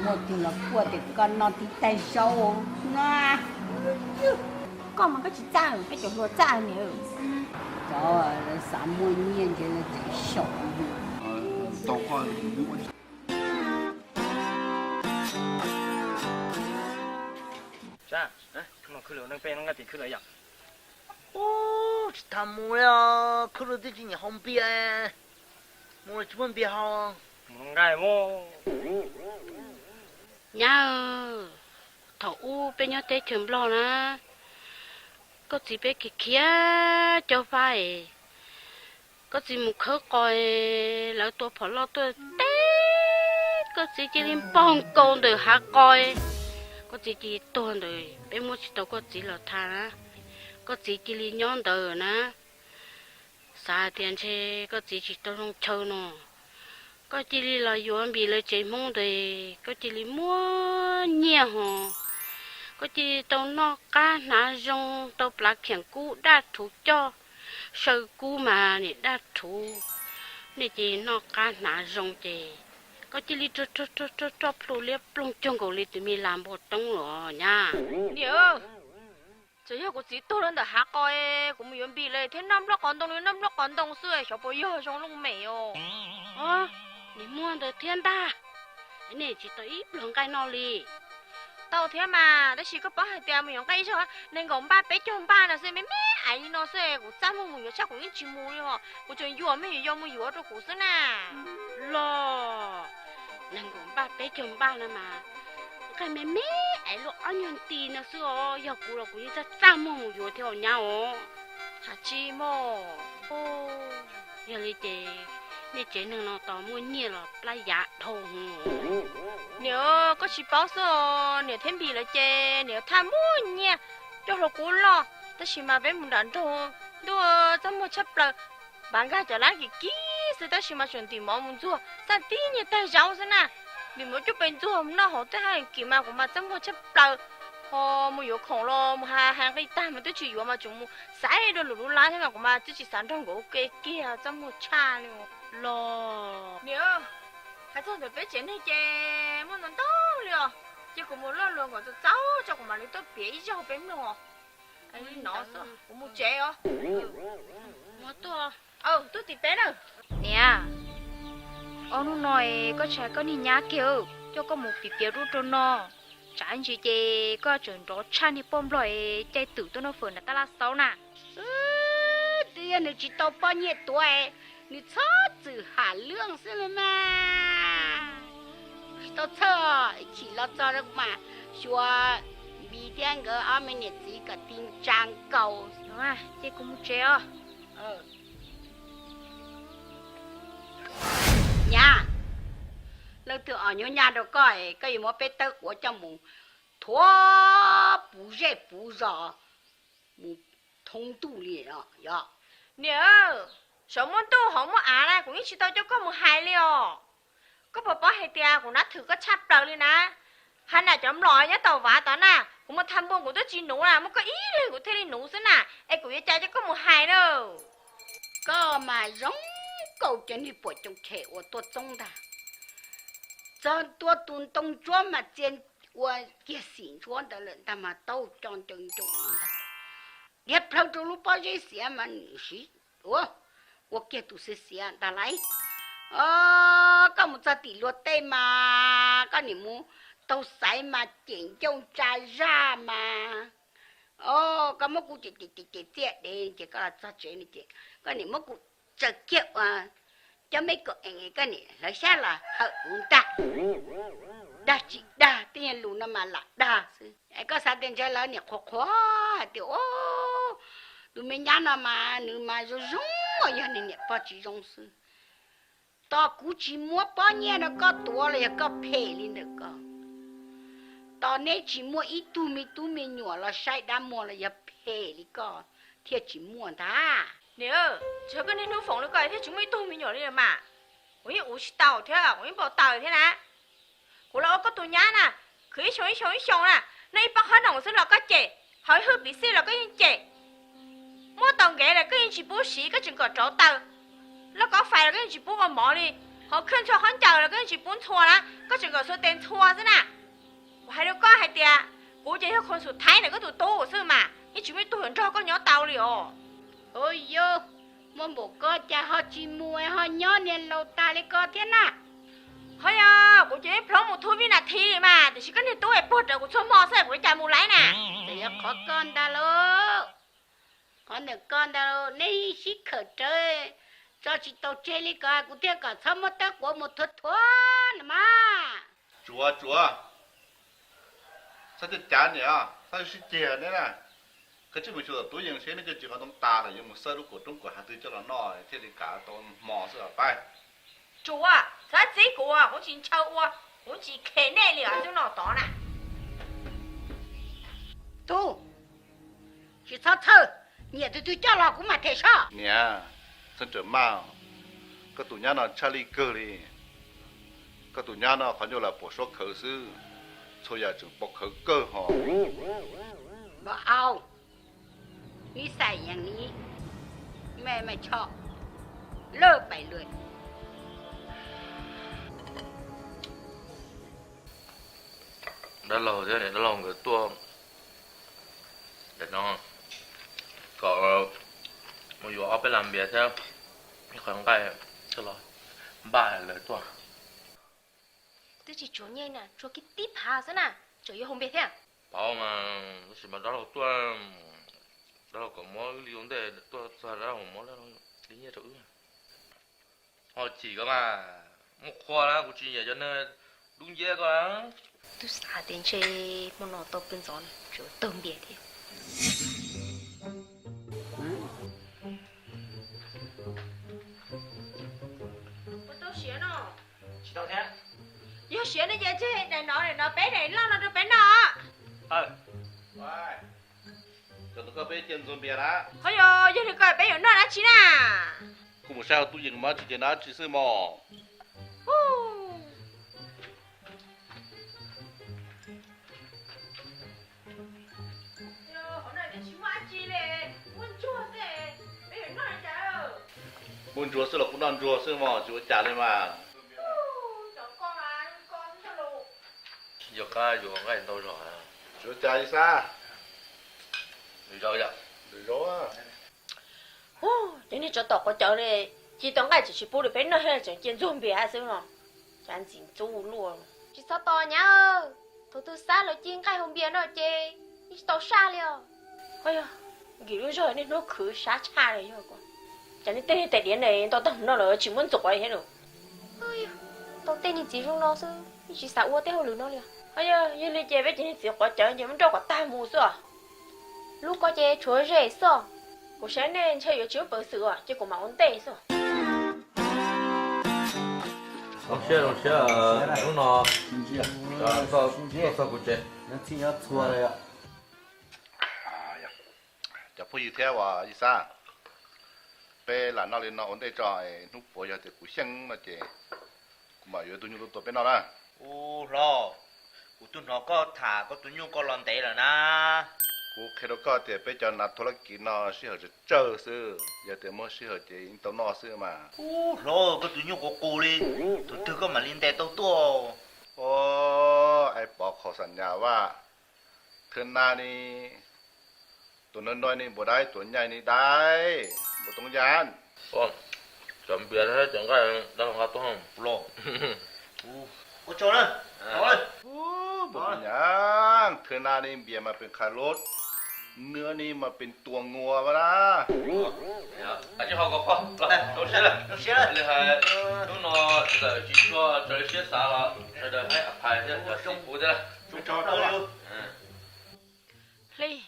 một thì là cua để con nó tí tay sâu nó con mà có chỉ trang cái chỗ lúa trang nữa trời ơi sao mua nhiên chứ là tay sâu tao coi cha nó cứ lừa nó pe nó ngay thì cứ lấy à ô thằng mua ya cứ rồi thì nhỉ không biết mua chú muốn biết không muốn ngay mua nhá thầu u bên nhau tê chấm lo na có gì bé kia cho phải có gì một khớ coi lỡ tôi phải lo tôi té có gì chỉ liên bong con được hạ coi có gì chỉ tuần rồi bên mua chỉ tao có gì là thà có gì chỉ liên nhon đời na xa tiền chơi có gì chỉ tao không chơi nó có chỉ là yuan bị lấy chơi mông rồi có chỉ mua nhiều hồ có chỉ tao nó cá ná rong tao bạc khiển cũ đã thủ cho sơ cũ mà nè đã thủ nè chỉ nó cá ná rong chỉ có chỉ li cho plu liếp plong chung cầu li tụi mình làm một tông rồi nha nhớ chỉ có chỉ tôi lên được hát coi cũng muốn bị lấy thế năm lúc còn đông xưa cho bố yêu trong lúc mẹ đi mua được thiên ta cái này chỉ tới lượng cái nó li tao thế mà đấy chỉ có bao hai tiền mình cái cho nên còn ba bé cho ba là xem mấy ai nó sẽ cũng chăm một người chắc cũng ít chịu mua đi họ cũng chơi vừa mấy giờ mua vừa cho cũng xí nè lo nên còn ba bé chồng ba là mà cái mấy ai lo ăn nhân tiền nó xưa giờ cũng là cũng rất chăm một vừa theo nhau hả chi mô ô giờ đi chơi nè chơi nó tao muốn nhiều là lại giá thùng nếu có chỉ bảo số nếu thêm bị là chơi nếu tham muốn nha cho nó cũng lo ta chỉ mà bên muốn đánh thôi đua trong một chấp là bạn gái trở lại cái kỹ sự ta chỉ mà chuẩn tìm món muốn chua sao tí như tay rau thế nè vì mỗi chút bên chua nó họ tới hai kiểu mà cũng mà trong một chấp là một yếu khổng lồ một hàng cái ta mà tôi chỉ yếu mà chúng sai đồ lú lá thế mà cũng mà tôi chỉ sản trong gỗ kia kia trong một cha luôn lo nếu hãy cho tôi bé chuyện hay chè muốn nó tốt liền chứ cũng muốn lo luôn của tôi cháu cho cũng mà lấy tôi bé cho bé luôn anh nó sao cũng muốn chè ó mua to tôi tìm bé rồi nè ông nói có trẻ có đi nhá kêu cho có một việc kéo rút cho nó chả anh chị chè có chuyện đó cha đi bom rồi chạy tử tôi nó phở là ta là xấu nè tiền này chỉ tao bao nhiêu tuổi你超子喊lượng是了嘛？到车起了早了嘛，说明天个俺们日子个订张高，行啊，这个么这哦。nhà lần thứ ở nhau nhà đâu coi cái gì mà bé tớ của trong mùng thua bù rẻ bù giò mùng thông tu liền à nếu số món tu không có này cũng chỉ tao cho có một hai liều có bỏ hai tia cũng đã thử có chắp đầu lên nè hai này chấm lòi nhá tàu vả tao nè cũng mà tham buôn của tôi chỉ nấu nè mà có ý lên của thế đi nấu xí nè em cũng cho có một hai đâu có mà giống cầu cho ni bộ trong thể của tôi trong đó cho tôi tuân tông chúa mà trên của kia xỉn chúa đó là ta mà tao tròn tròn tròn đó ghép lâu trong lúc bao giờ xỉa mà nỉ xí ủa của kia tụ sẽ xỉa ta lấy có một gia tỷ luật tê mà có niệm mu tao sai mà chỉnh trong trai ra mà có một cụ chị để chị có là cho chuyện này chị có niệm một cụ chờ kiệu cho mấy cậu anh ấy cái này nói sao là hậu uống ta đa chị đa tiền lù nó mà là đa ấy có sao tiền chơi là nè khó khó tiểu tụi mình nhá nó mà nữ mà rồi rung rồi giờ này nè bao chỉ rung sư tao cú chỉ mua bao nhiêu nó có tua là có phê lên được cơ tao này chỉ mua ít tụi mình nhỏ là sai đã mua là giờ phê đi cơ thiệt chỉ mua ta nếu저跟你弄缝了个，他准备多米鸟了嘛？我也50刀条，我也不刀条啦。我老个多年啦，可以想啦，那一把可能是老个姐，还会比谁老个人姐。我当个了，个人去补习，个整个找到，那个坏了个人去补个毛哩，好看错很早了，个人去补错啦，个整个说点错是啦。我还要讲还的，我这要看书太那个都多是嘛？你准备多人找个鸟刀了哦。ôi yo mà bố có cha họ chỉ mua họ nhỏ nên lâu ta lại có thế nào hay à cô chỉ plong một thôi vì là thi mà thì chỉ có nên tôi bớt rồi cô cho mò sẽ của cha mua lấy nè để có con ta lô con được con ta lô nên chỉ khởi chơi cho chị tàu chơi đi cả cô tiếc cả sao mà ta của một thuật thoát mà chúa sao cái chán nhỉ sao cái chè đấy nè cái chứ mình tôiยังใช้ cái chuyệnของตาเลยยังมันเสื้อลูกกดต้องกดหาตัวเจ้าหน่อยที่ดีกาตอนหมอเสื้อไป主啊他这个啊我真臭啊我只看那里啊就老大啦tu chỉ sao thơ nhẹ tôi cho lo cũng mà thế sao nè sân trở mau cái tụi nhá nó Charlie cơ đi cái tụi nhá nó phải như là bổ số khởi sư thôi giờ chừng bộc khởi cơ họบ่เอานิสัยอย่างนี้แม่ไม่ชอบเลิกไปเลย đã lâu thế này đã lâu người tua để nó có một vụ ở bên làm việc theo cái khoảng cái cho lo ba lời tua tôi chỉ chỗ nhây nè chỗ cái tiếp hà thế nè chỗ yêu không biết thế bảo mà chỉ mà đó là tua đó là có mỗi lý vấn đề tua ra đó là mỗi là lý như chỗ họ chỉ có mà một khoa đó của chị vậy cho nên đúng dễ quá tôi xả đến chơi một nọ tàu bên gió chỗ tôm biệt thì tôi xỉa nó chỉ đâu thế giờ xỉa nó giờ chứ này nó bé này nó bé nó Vai. Cho nó có bé chân zombie đó. ôi yo giờ thì coi bé nó đã chín à Cũng sao tôi dừng mà chỉ nó chỉ sư mò. Muốn chúa sư là cũng đòn chúa sư mò chúa trả lên mà. giờ cái đâu rồi Chúa trả đi xa. đi đâu vậy Đi đâu à? thế nên cho tao có cháu này chỉ tao cái chỉ bố được bé nó hay chẳng kiến zombie hay sao nó chẳng chính chú luôn chỉ sao to nhá thôi tôi xa rồi chiên cái không biết nó chê chỉ tao xa liền ôi ya kiểu rồi nên nó cứ sát cha rồi rồi con chẳng nên tên điện này tao nó là chỉ muốn chụp ấy hết rồi ôi tao tên thì chỉ trong nó sư chỉ sao uo tên hơn nó liền ôi ya như này chơi với chỉ chỉ có chơi nhưng mà đâu có tai mù sao lúc có chơi chúa rể sao của sáng nên chơi ở trước bờ sữa chứ cũng mà ổn tệ sao Ông xe lúc nó sao của chị nó chỉ nhớ thua rồi ạ Chả phụ gì theo à đi xa. Bé là nó lên nó ổn định rồi, lúc bữa giờ thì cũng xem mà chị. Cũng mà giờ tôi nhung tôi bên nó đó. Lo của tôi nó có thả có tôi nhung có lon tệ rồi na กูแค่เราก็เดี๋ยวไปจอนัดธุรกิจนอสิเขาจะเจอซื้ออย่าเดี๋ยวมั่วสิเขาจะต้องนอซื้อมา Lo có tụi nhung của cô đi. Tụi có mà liên tệ tao tua. โอ้ไอ้ปอขอสัญญาว่าเทือนหน้านี่ตัวน้อยๆนี่บ่ได้ตัวใหญ่นี่ได้บ่ต้องยาน Vâng, chuẩn bị thế chẳng cái đang học tốt không? Lo. Cô cho lên. Đó lên. บ่เป็นหยังเทือนหน้านี่เบียร์มาเป็นคารถเนื้อนี่มาเป็นตัวงัววะนะ Anh chứ học có không? Đâu xe là. Đâu xe là. Đây là lúc nó giờ chỉ cho chơi xe xả là bây giờ hay phải thế là sư phụ thế là. Chúng cho đâu luôn. Lê,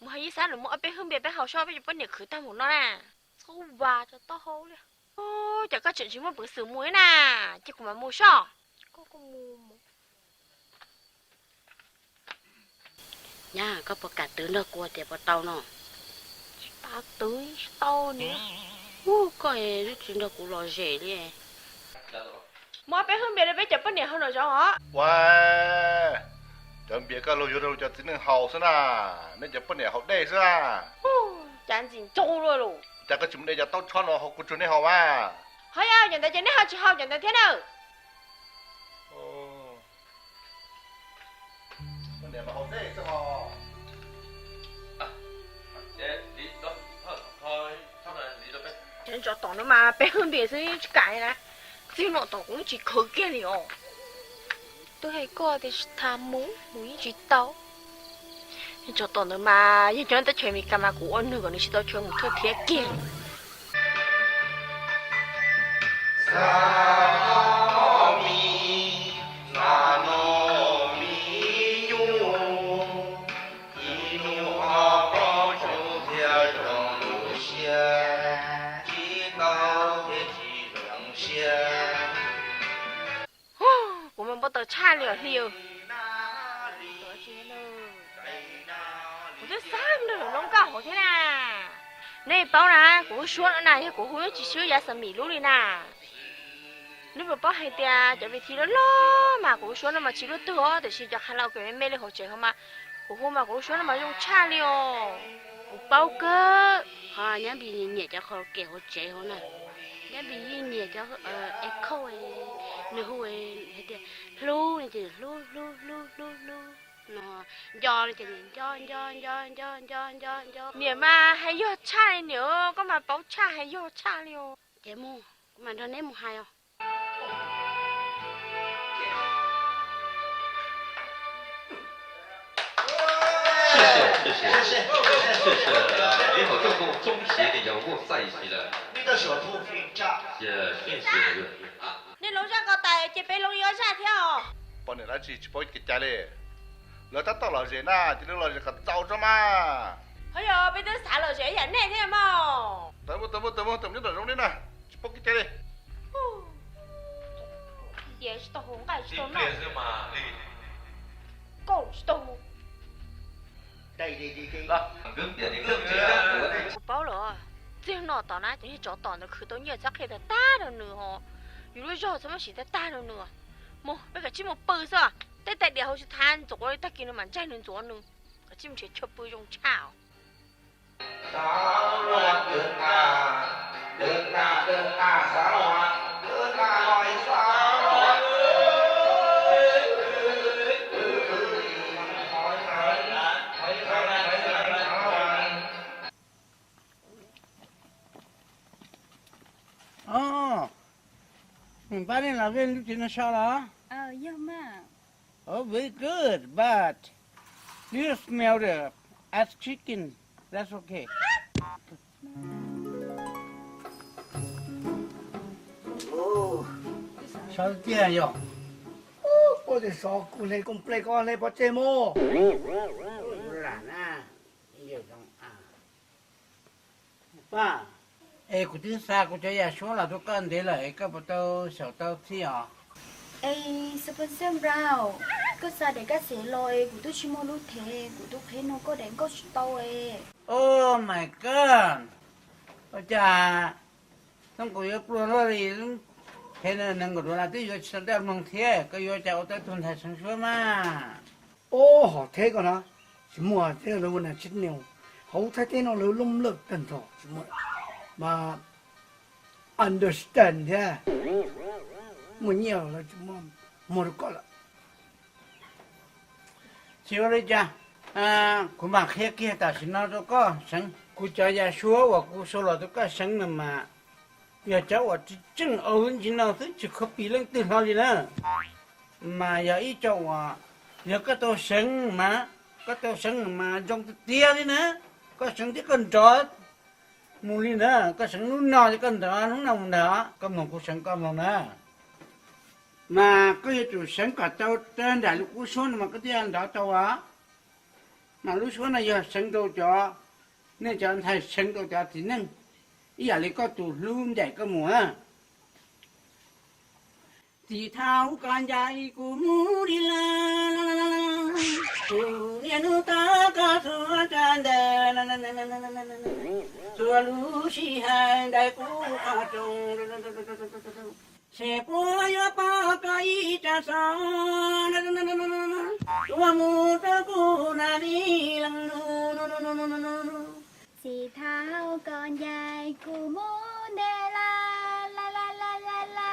mua hay sao rồi mua ở bên hương bề bên hậu so bây giờ bên này khử ta một nó nè, sâu và cho to hố liền. Ô, chả có chuyện chỉ mua bữa sữa muối nè, chỉ cũng mà mua sao? Có mua mà. Nha, có bữa cả tứ nó qua tiệm bữa tàu nó. Bác tới tàu nữa. Ô, cái chuyện đó cũng lo dễ đi. Mua bên hương bề bên chợ bên này hơn rồi cho hả? ว้าจอมเบียร์ก็รู้อยู่เราจะสินึงเฮาซะนะนี่จะเปิ้นเนี่ยเฮาได้ซะนะ 赶紧走了喽！ แต่ก็จุ่มได้จะต้องช้อนเอาเฮากูจุนให้เฮาว่า 好呀，人家今天好吃好，人家天了。 โอ้เปิ้นเนี่ยมาเฮาได้ซะฮอ Để đi đó, thôi, xong rồi đi đâu bên. 人家懂了嘛，别很别是去改啦，只能到工去可见了。都系过的是他母一直到。人家懂了嘛，人家在前面干嘛过安那个，你是到全部特贴见。 我们不得差了了。我这三了，弄搞好天啦！那包啦，我说了呐，我会去修也是迷路的呐。你不包还的，就别提了咯嘛。我说了嘛，去了多，就是叫看老个人买的好吃好嘛。我嘛，我说了嘛，用差了，不包个。啊，人比你就好给好吃好呢。 cái bị nhẹ cho echo ấy nếu hồi thì lu này thì lu nó do thì do nếu mà hay do cha nữa có mà bảo cha hay do cha liền thế mu mà nó ném mu hay không 谢谢，你好，中共中协的有我在一起了。 的小兔评价。谢谢。你楼下搞大，这边龙腰下跳。 ปอนเนี่ยละจีจะไปกิจใจเลยแล้วถ้าต้องเราเจน่าที่เราจะกับเจ้าจะมา 哎呦，别得啥了，这人那天嘛。 เติมจะเดินตรงนี้นะจะไปกิจใจเลย 也是到红盖是到那。是嘛？够是到木。 đây. 我包了，这样闹到那，这些找到的可都你咋开的大了呢哦？有的时候怎么写的大了呢？么，那个这么笨是吧？但大点后是摊做的，他给你们再能做呢，个这么些却不用炒。 Oh, ba này là bên lúc chuyện nó sao đó? Yeah, ma. Oh, very good, but you smell it as chicken. That's okay. Sao kia vậy? Cô thì sao cô này cũng play con này bắt chơi mô. Là na, nhiều trong à. Ba, ê, cô thứ xa cô cho nhà số là tôi cần thế là cái bộ tao sợ tao thi à? Ê, sao bên xem rau? Cứ sao để các sĩ lôi của tôi chỉ mua lúc thế, của tôi thấy nó có đánh có tao ấy. Oh my god! Ôi chà, không có yếu luôn rồi, thế nên nâng của tôi là tôi sẽ đem nông thế, cái yếu cháu tới tuần thầy sáng sớm mà. Ô, họ thế còn hả? chỉ mua thế là vấn chết nhiều hậu thấy thế nó là lung lực cần thọ chỉ mua mà understand thế mua nhiều là chỉ mua được có là chiều đấy cha cũng mà kia ta xin nó tôi có sáng cô cho ra số và cô số là tôi có sáng mà giờ cháu ở chân ở bên trên nào thứ chỉ có bị lên từ nào gì nữa mà giờ ý cháu giờ có tôi sáng mà trong tia đi nữa có sáng tí cần trọ mua đi nữa có sáng lúc nào thì cần trọ lúc nào nữa có một cô sáng có một nữa mà có chủ sáng cả cháu trên đại lục số mà có tiền đó cháu mà lúc số này giờ sáng đâu cho nên cho anh thầy sáng đâu cho thì nên ý là có tụ luôn dạy có mùa thì thao can dạy của mu đi la tu niên ta ca thua chan đê xua lu si hành đại cú ca trông sẽ qua yo pa ca y cha sa tua mu ta cu na đi lăng nu thì thao con dài của môn đề la la la la la la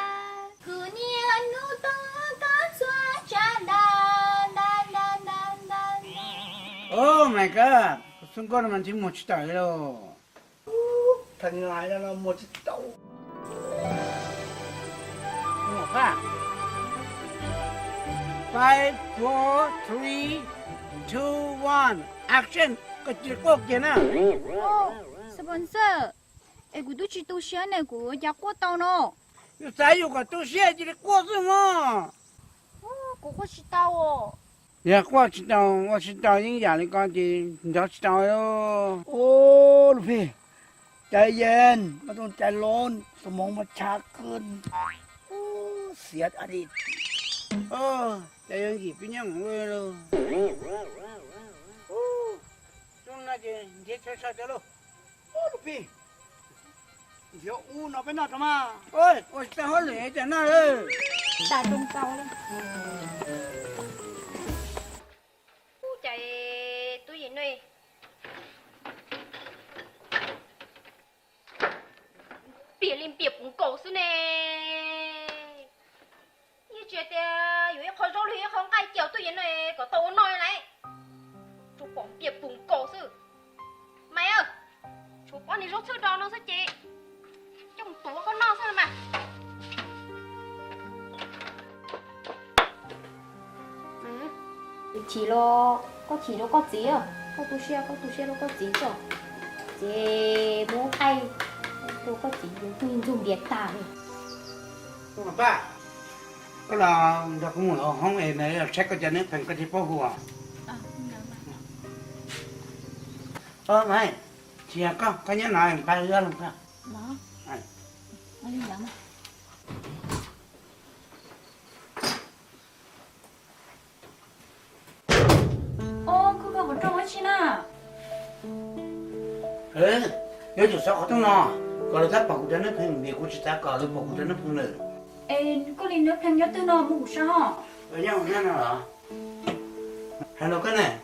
cứ nhiên nu to cá xoa cha đan đan đan đan đan. Oh my god, xung quanh mình chỉ một chút tỏi rồi. Thằng ngài là một chút tỏi. Một ba. 5, 4, 3, 2, 1, action. Cái chuyện quốc kia nè. Sponsor, em cũng chỉ tu sửa này của nhà quốc tàu nó. Tại sao cái tu sửa chỉ quốc gì mà? Của quốc chỉ tàu. Nhà quốc chỉ tàu, quốc chỉ tàu những nhà này con gì, nhà chỉ tàu đó. Ô,ลูกพี่ใจเย็นไม่ต้องใจร้อนสมองมันช้าขึ้นเสียอดีต ใจเย็นกี่ปียังเลยเลย 那就你去上走路。ôลูกพี่เดี๋ยวอู้nóไปนอนทำไม ôi ôi sao hết lệ cho nó ơi ta trung tàu lên chạy tôi gì này别连别不够是呢，你觉得有一块肉里很爱嚼对人呢，个多耐来，就光别不够是，妹儿，就帮你肉吃着了是姐，用多个闹是嘛？chỉ lo có gì à có tu xe nó có gì rồi chị muốn hay tôi có chỉ dùng biệt tả không phải ba cái là nó cũng muốn không em này là sách cái chân này thành cái gì bao gồm mày chị có cái nhớ này ba đứa luôn cả đó nó đi lắm ô 그거 뭐 좀 하시나 nhớ chủ sao có thằng nào còn là tháp bảo cho nó phình việc của chị ta còn là bảo cho nó phình nữa có đi nước phèn nhớ từ nó mua sao ở nhau nghe nào đó hello cái này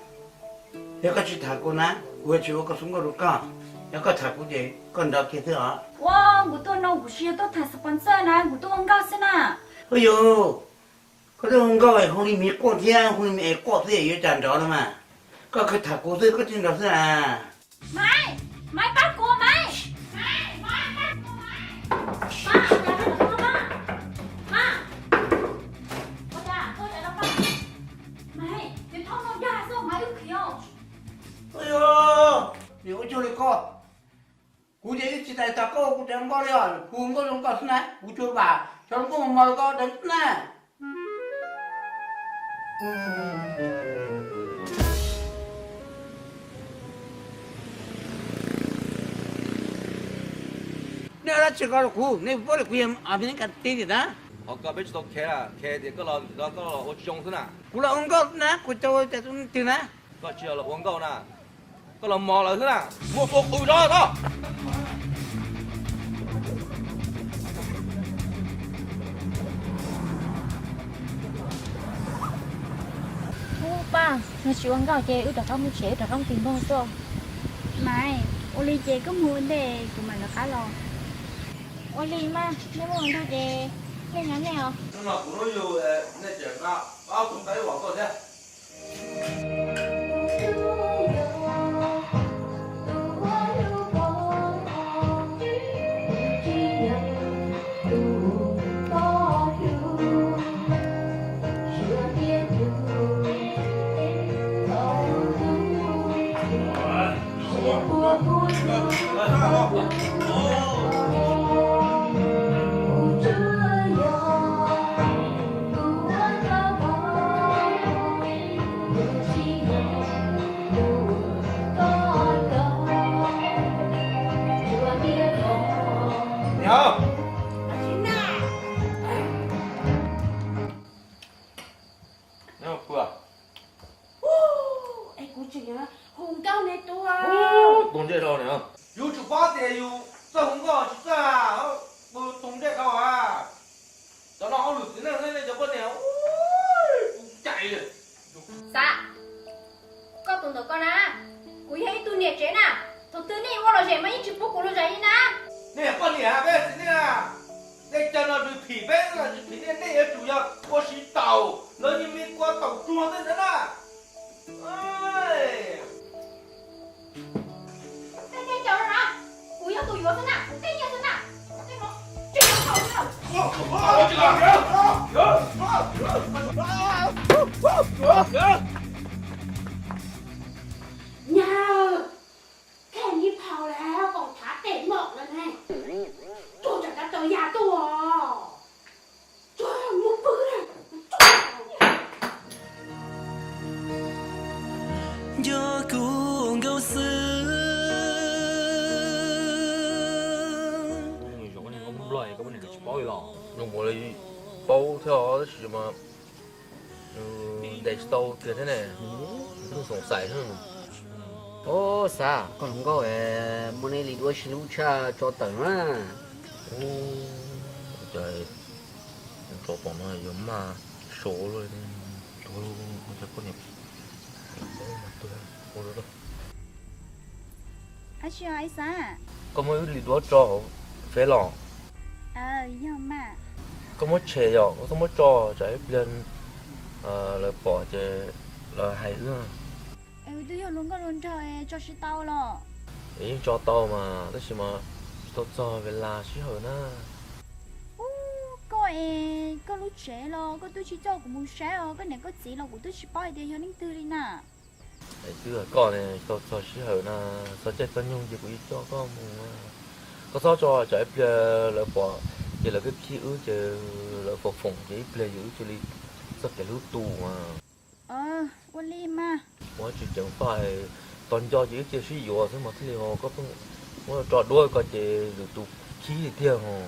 nếu có chị thả cô ná của chị có súng có được không nếu có thả cô gì còn đó kia thứ hả wow của tôi nó của chị tôi thả sponsor này của tôi không cao xin à ôi yo có tôi không có không đi miết cô thiên không đi miết cô thiên ở tràn đó mà có cái thả cô thứ có trên đó thế à Mai bắt cô Mai bắt cô Mai cô cha cô chạy đâu con Mai để thông nó ra sao Mai ức hiểu ôi yo nếu cho đi co cú vậy chỉ tại ta co cú chẳng có rồi cú không có trong co này cú cho bà cho nó có một mồi co đến nè nếu là chỉ có cú nếu vô được quyền ở bên cạnh tí thì đó họ có biết tôi khe thì có là ô trông thế nào cú là ông có nè cú cho tôi từ nè có chưa là uống câu nè có là mò là thế nào mua phục đó đó thu ba na nó chịu ăn gạo chè ở trong nó chè ở trong tiền bao rồi Mày, Oli chè có mua đề của mình là khá lo. Oli mà nếu muốn đâu chè cái nhắn này hả nó cũng nói nhiều nè chuyện nào bao cũng thấy bỏ rồi thế Tùng dễ đâu nữa. Dù chụp phát thì dù sao không có chứ sao bự tùng dễ đâu à. Cho nó được thế nào lên cho con nèo. Chạy rồi. Dạ. Có tùng được con à? Quý hay tu nhiệt chế nè. Thằng tư này qua lo chế mấy chụp bút của lo chế nè. Nè con nè bé thế nào? Đây cho nó được phỉ bé là phỉ nên đây chủ yếu qua xí tàu. Nó như mình qua tàu chua thế nè. Ơi. Cái chỗ đó nè. Quý hay tu yếu thế nào? Cái gì thế nào? Cái nó. Cái nó khẩu thế nào? Nhờ cái như phao là còn thả tiền mọc lên này tôi chẳng đã tới nhà tôi trời muốn bự này gió cuồng gấu xưa Rồi cái này không loại cái này chỉ bao lọ. Dùng một lấy bao theo chỉ mà để tàu kiểu thế này không sòng sải hơn. Ô sao còn không có muốn đi đua xe lú cha cho tận á. Trời cho bọn nó giống mà số rồi tôi chắc có nhập tôi không được đâu. Ai chưa ai sao? Có mấy lý do cho phê lọ Do mà. có mấy chè dọ có mấy cho trái lên là bỏ chè là hay nữa Tôi hiểu luôn có luôn cho chị tao lo. ý cho tao mà tức là mà tao cho về là xí hở na Có lúc trẻ lo, có tôi chỉ cho của một trẻ rồi, cái này có gì là của tôi chỉ bao để cho nên tư đi nè. để chứ con này tao cho xí hở na sao chết tao nhung gì cũng cho con có sao cho trái là bỏ chỉ là cái khí ứ chỉ là phục phồng chỉ là giữ cho đi rất cái lúc tù mà Quân Ly mà. mỗi chuyện chẳng phải toàn do chỉ chơi suy yếu thôi mà thế họ có mỗi trò đuôi có chỉ được tụ khí thì thiêng họ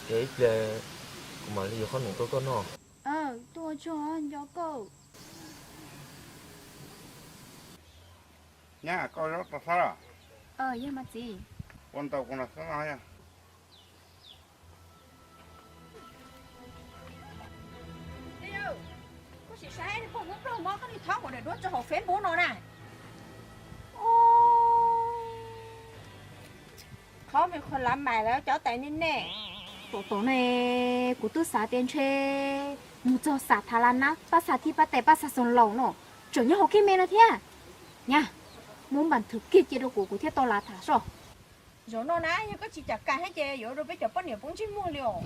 cái là mà bây giờ con ngủ tôi con nó Tôi cho cô. nha coi rất là sao Nhưng mà gì? con tàu con là sao ai Chị sai đi không có món cái đi tháo của để đốt cho họ phép bố nó này. Khó mình còn làm màyแล้วcho tay nên nè. tổ này của tôi xả tiền chơi một giờ xả thà lan á ba xả thì ba tè ba xả sồn lẩu nọ chuẩn như học kia mẹ nó thế nha muốn bản thực kia chế độ của thiết to là thả rồi rồi nó nãy nhưng có chỉ chả cả hết chơi rồi bây giờ bắt nhiều cũng chỉ mua liều.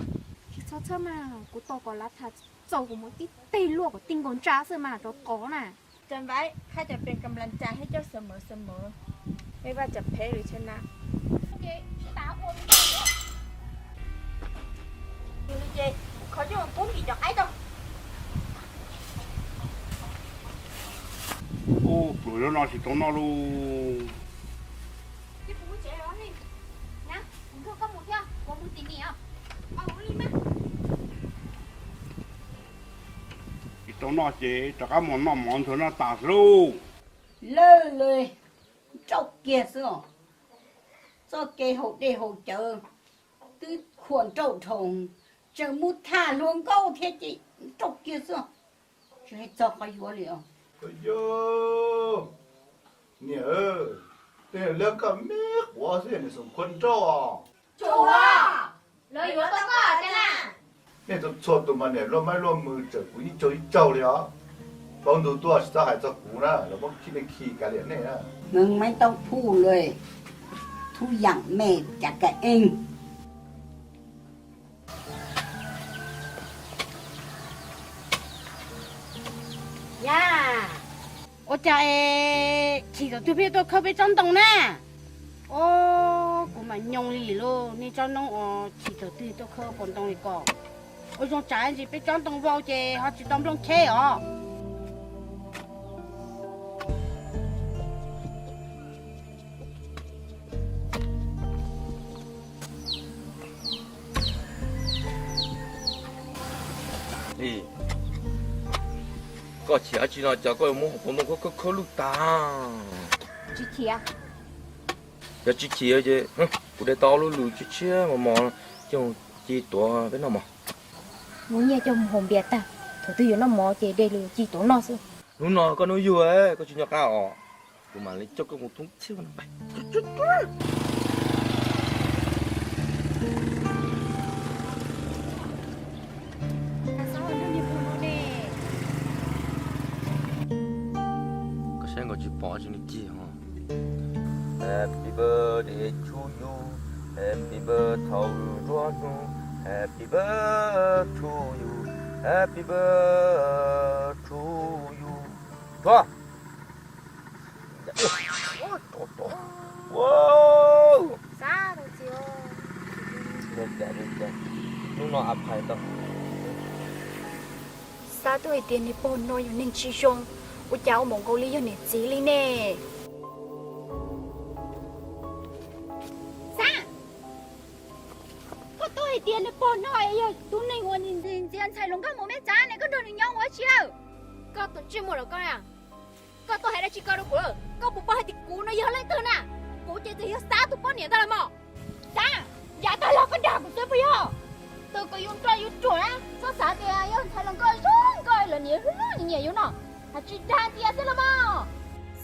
sao chứ mà của to có lá thả dầu của một tí tê luộc của tinh còn trá sơ mà nó có nè chân vậy haiจะเป็นกำลังใจให้เจ้าเสมอไม่ว่าจะแพ้หรือชนะ ok sẽ tao ôm như chị khó cho cuốn gì cho ấy đâu. ô rồi nó chỉ tốn nó luôn cái bún chế đó đi nhá không có một theo có một tí nhỉ đi mà chỉ tốn nó chỉ cho các món thôi nó tạt luôn lời chọc kia sao do cái hộp để hộp chờ từ khuẩn trâu thùng chờ mút thả luôn câu thế chị chọc kia sao 就还早还有了。哎呦，你儿，这两个没活些，你是困着啊？chủ à lời của tao có thế nào 你都错多嘛呢？乱买乱มือ这กู一走一走了，帮助多是还做กูนะเราบอกคิดในขี้กันเลยเนี่ย มึงไม่ต้องพูดเลย ทุกอย่างแม่จัดการเอง 呀 ô cha chỉ là tôi biết tôi không biết trong đồng nè ô cũng mà nhung lì luôn nên cho nó chỉ là tôi không còn đồng này có ô trong trái gì biết trong đồng vào chè họ chỉ đồng trong chè à đi có chỉ chỉ là cho có muốn học nó có lúc ta chị kia giờ chỉ chứ cụ để to luôn lùi chỉ mà trong chỉ tổ bên nào mà muốn nghe trong hồn biệt ta thổ tư nó mò chị đây là chị tổ nó sao lúc nào có nói vui ấy có chuyện nhỏ cao cụ mà lấy cho cái một thúng chiêu nó bay xem có chữ bỏ trên kia hả? Happy birthday to you, happy birthday to you, happy birthday to you, happy birthday to you. Thôi. Wow. sao rồi chị ơi Được. Lúc nào áp hai tao. sao tôi tiền đi bồn nói nên chi xong我叫蒙古里有你指哩呢。啥？我都系电你帮我呀，都你我年前才龙家冇咩渣，你嗰度你养我笑。個都專門嚟講呀，個都係你去搞到過，個不包係啲股呢要嚟得呢，股這就要殺到半年得了冇？啥？呀，大佬個大股都不要。tôi có用trai用chuẩn á, sao sáng thì yêu thay lòng coi xuống coi là nhiều nhiều nó, à chỉ đa thì sẽ làm sao?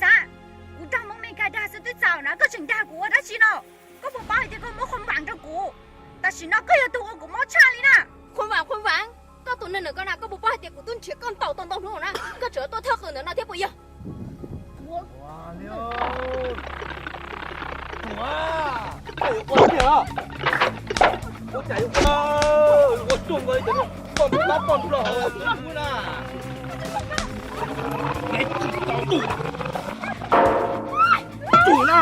Sao? Tôi đang mong mình cái đa sẽ tôi giàu nó có chừng đa của đó chứ nó, có một bao thì có một không vàng cho của, ta chỉ nó cái tôi cũng mất cha đi nè. Không vàng, có tụi nên cái nào có một bao thì của tôi chỉ con tàu luôn nè, có chỗ tôi thắc hơn nữa nó tiếp bây giờ. Wow, wow, con kìa. Ôi chạy ơi, ôi trùng ơi, con bắt con lò ơi, trùng nè. Nghe chị cháu tủ. Tủ nè.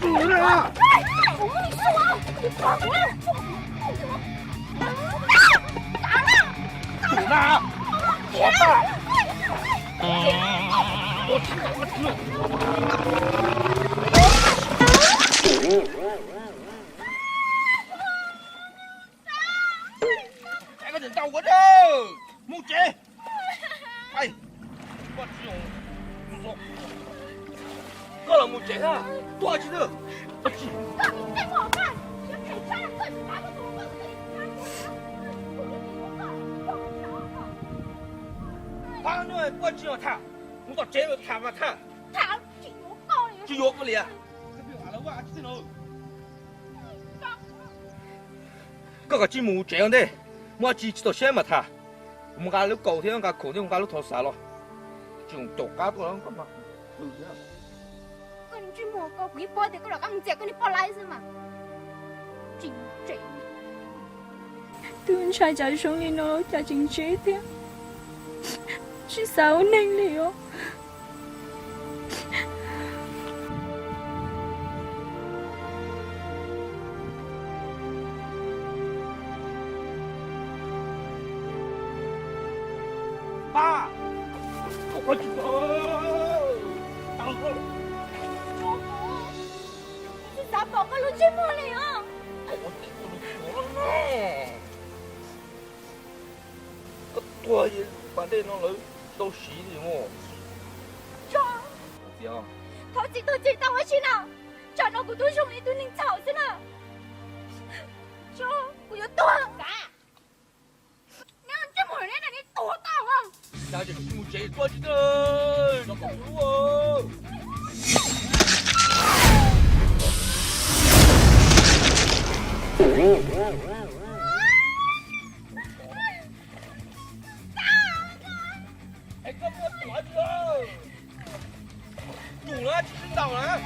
Tủ nè. Tủ nè. Có ta. Ôi trời ơi. Chạy cái đau quá đâu, mua chế, ai, con chịu, có là mua chế à, tôi chỉ được, chỉ. Ba nữa, con chịu thả, muốn có chế mà thả mà thả, thả chỉ vô cái liền. cái chỉ mù chèn đấy, mua chỉ cho xem mà thà, mua cái lúc cầu thì cái khổ thì mua cái lúc thọ xả lo, chừng chọc cá tôi lắm mà, lười thế. Cái chỉ mua cái quý bao thì cái là ăn chè cái này bao lại gì mà, chính trị. Tôi sai chạy xuống đi nó chạy chính trị thế, chỉ sao nên liệu. Ba, không có chuyện tao không. Sao bỏ cái lối chơi mua này à? Cái tuổi gì, bạn đây nó lớn, đâu xí gì mà. Cho. Gì à? Thôi chị tao ở trên nào? Cho nó của tôi dùng đi tôi nên chào thế nào? Cho, của tôi cả. chạy qua chứ ơi, nó còn lũ ơi. Anh có muốn tủa chưa? Tủa nó, chị xin đầu nó.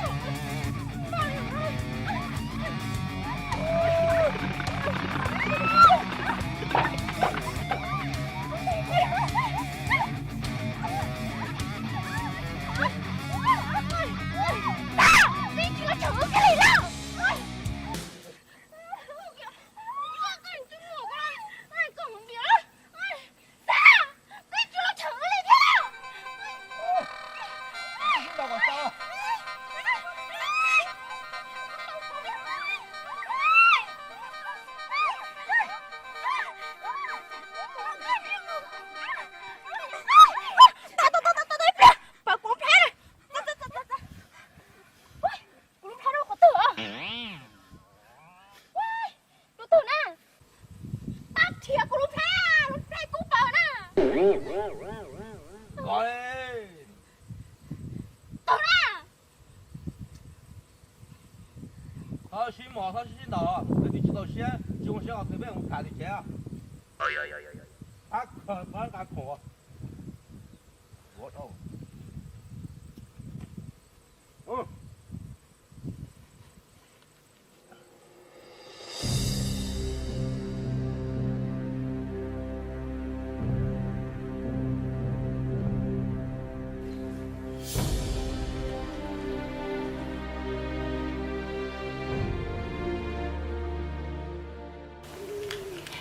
Gọi đi. Thôi xin mỏ thôi xin đầu, để đi đầu xe, chỉ một xe ở thế bên một thả thì chế à. Bắt cả khổ. What oh.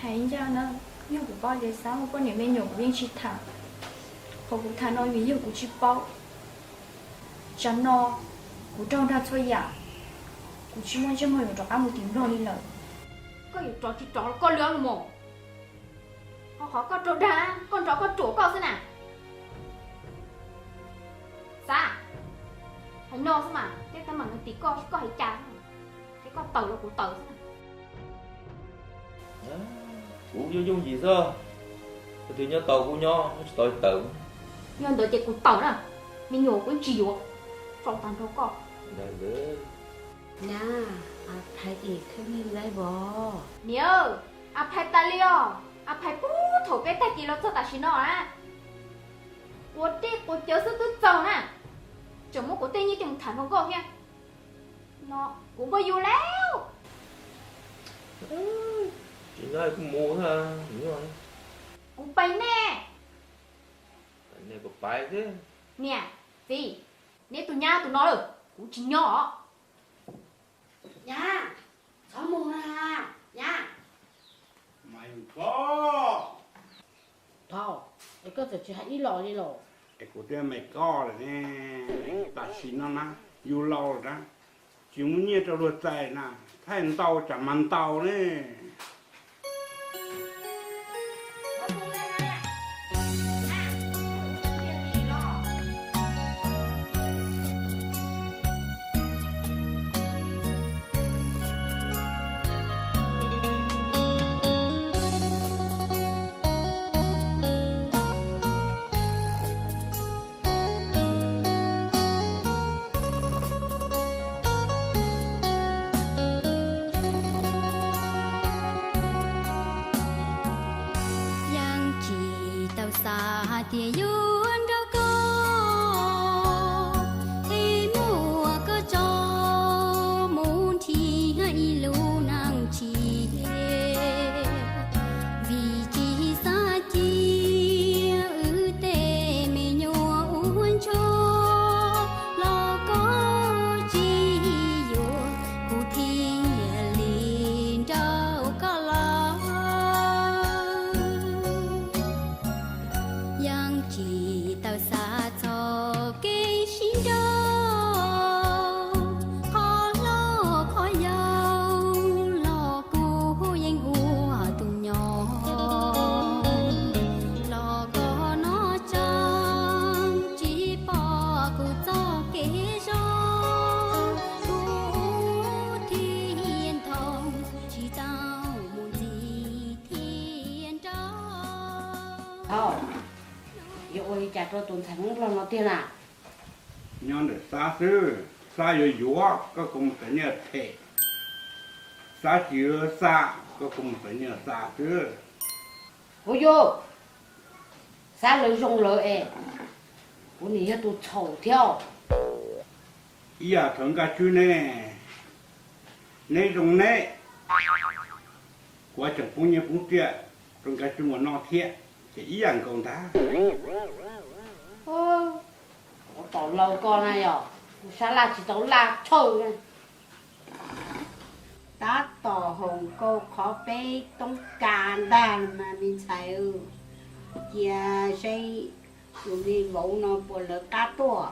Hãy cho nó nhiều của bao giờ sáng có niệm bên nhiều viên chỉ thả họ cũng thả nói vì nhiều của chỉ bao cho nó của trong ra thôi ya của chỉ muốn cho mọi người ăn một tiếng rồi đi lời có gì trò chỉ trò con lừa luôn mồ họ khó có trò đá con trò có chủ con thế nào sao hãy no sao mà cái tao mà nó tí con có hay chán cái con tàu là của tàu Ủa vô dung gì sao? Tôi nhớ tàu của nhau, tôi tự. nhưng đợi chạy của tàu nè mình nhổ cũng chịu trong tàn đâu có Này nữa. Nha, phải thì không nên lấy bò. nhớ phải ta liao phải bút thổ cái tay kia nó cho ta xin nó á của đi của chớ sức tức giàu nè chẳng muốn của tên như chừng thằng không có nha nó cũng bao nhiêu léo Chị nói cũng mua ha, hiểu không? cũng bay nè Anh này có bài thế. nè gì nếu tụi nhau tụi nó rồi cũng chỉ nhỏ Nha, sao mù à, nha. Mày có. Thôi, cái cơ thể chỉ hãy đi lò đi lò. Cái của tiền mày có rồi nè, ta xin nó na, yêu lâu rồi đó. Chỉ muốn nhớ cho luật chạy nè, thay tàu chẳng mặn tàu nè. Hãy subscribe cho kênh Ghiền Mì Gõ để không bỏ yêu ơi cha cho tuần thành không lo tiền à nhon để xa xứ xa yo yo có cùng phải nhờ thể xa chưa xa có cùng phải nhờ xa xứ ôi yo xa lời rong lời ê ôi này tôi chầu theo ý à thằng cá chú nè nè rong nè quá chẳng phun nhẹ phun tiệt thằng cá chú mà no thiệt chỉ ý ăn con ta tao lâu con này à sao là chỉ tao là trâu này ta tỏ hồng cô khó bê tông càn đàn mà mình xài giờ xây rồi đi vỗ nó buồn là cá tua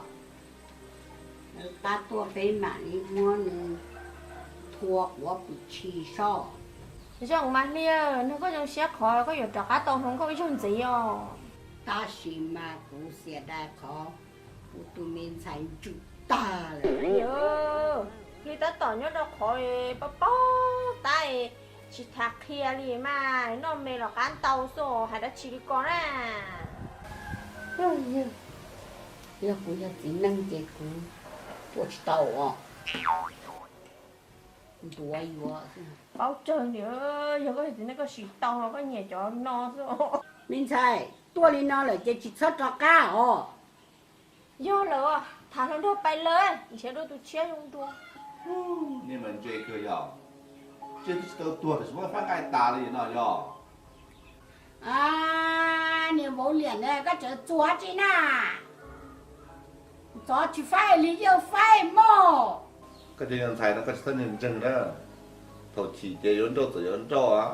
bê mà đi mua thuộc của bị chi so giống mà lia nó có giống xe khó có giống cá tôm không có giống gì à ta xì mà cũng sẽ đa khó của tụi mình xài chụp ta rồi khi ta tỏ nhớ đâu khỏi bó tay chỉ thạc kia đi mà nó mê là cán tàu số hay đã chỉ đi con à giờ cũng giờ chỉ năng chế cũng của tàu à đuổi vô bao trời nữa giờ có thể nó có xì tàu nó có nhẹ cho no rồi mình xài tua đi nó là chỉ sót cho cá à do là thả nó đâu bay lên sẽ đôi tụi chia用多你们这个要，这都多的什么翻盖打的那要。à nếu bố liền này có chở chúa chứ na chúa chỉ phải lý do phải mò cái chuyện này nó có thân hình chân đó, thầu chỉ chế yếu đâu tự yếu đâu á,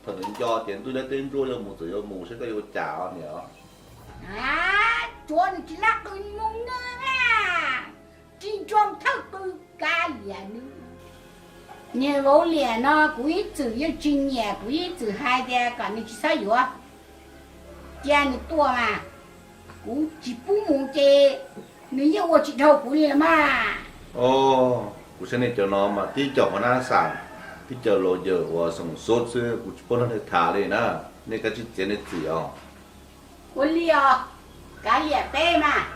thầu đến cho tiền tôi đã tiền tôi là một tự yếu một sẽ có yếu trả nhỉ. à chúa chỉ là tôi muốn nữa à chỉ trong thâu tôi cá liền nữa nếu bố liền nó quý chữ yêu chuyên nghiệp quý chữ hai đứa còn nó chỉ sao yếu gia này tua mà cũng chỉ bù muốn chơi nếu như tôi chỉ thâu cũng liền mà Ồ, của xe này cho nó mà tí chọn nó sản, tí chờ lộ giờ và sống sốt xưa của chúng nó được thả đi nè, nên cái chuyện tiền này chỉ à. Ủa liều, cá liệt tê mà.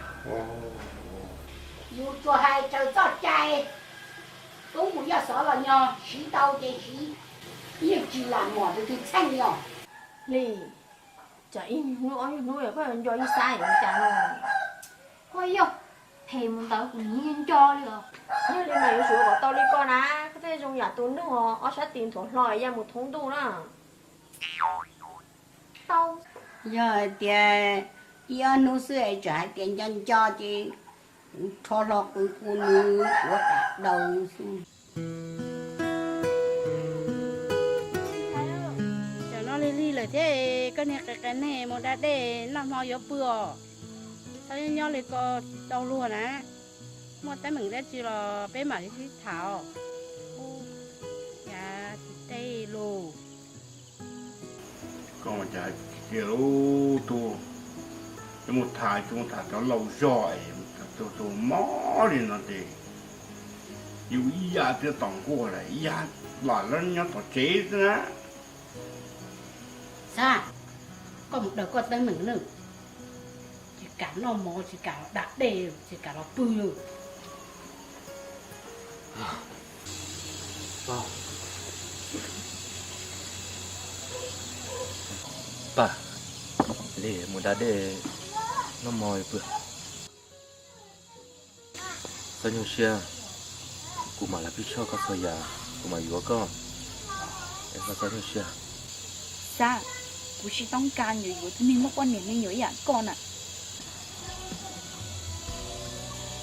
Dù cho hai cháu cho chạy, cũng muốn cho sợ là nhỏ, xí tao để xí, yêu chỉ làm mỏ được thì xanh nhỏ. Lì, chả im nuôi có人做一晒人家咯。哎呦，皮唔到古年咗呢個。因為你咪要做個道理講啦，嗰啲仲日돈都我想電筒來也冇通到啦。Đâu? Giờ thì giờ nó sẽ trả tiền chân cho chứ, cho lo cái phụ nữ của cả đầu xuống. Cho nó li là thế cái này một đã để làm nó yếu bừa. Sao nhau lại có đâu luôn á? Một tay mình đã chỉ là bé mà đi thảo. Dạ thì đây luôn. Còn mà chạy kiểu tu cái một thải chúng ta nó lâu rồi tôi mó đi nó thì yêu ý à thì tổng của lại ý à là nó nhớ tổ chế nữa Sao? Có một đợt có tới mình nữa. Chỉ cả nó mò, chỉ cả nó đặt đều, chỉ cả nó bự luôn. Bà, để một đá để nó mồi bữa. Sao nhiều xe, cụ mà là biết cho các sợi già, cụ mà yếu con, em có sao nhiều xe. Sao? Cụ chỉต้องการอยู่ที่มีมากกว่าเนี่ยไม่อยู่อย่างก่อนอ่ะ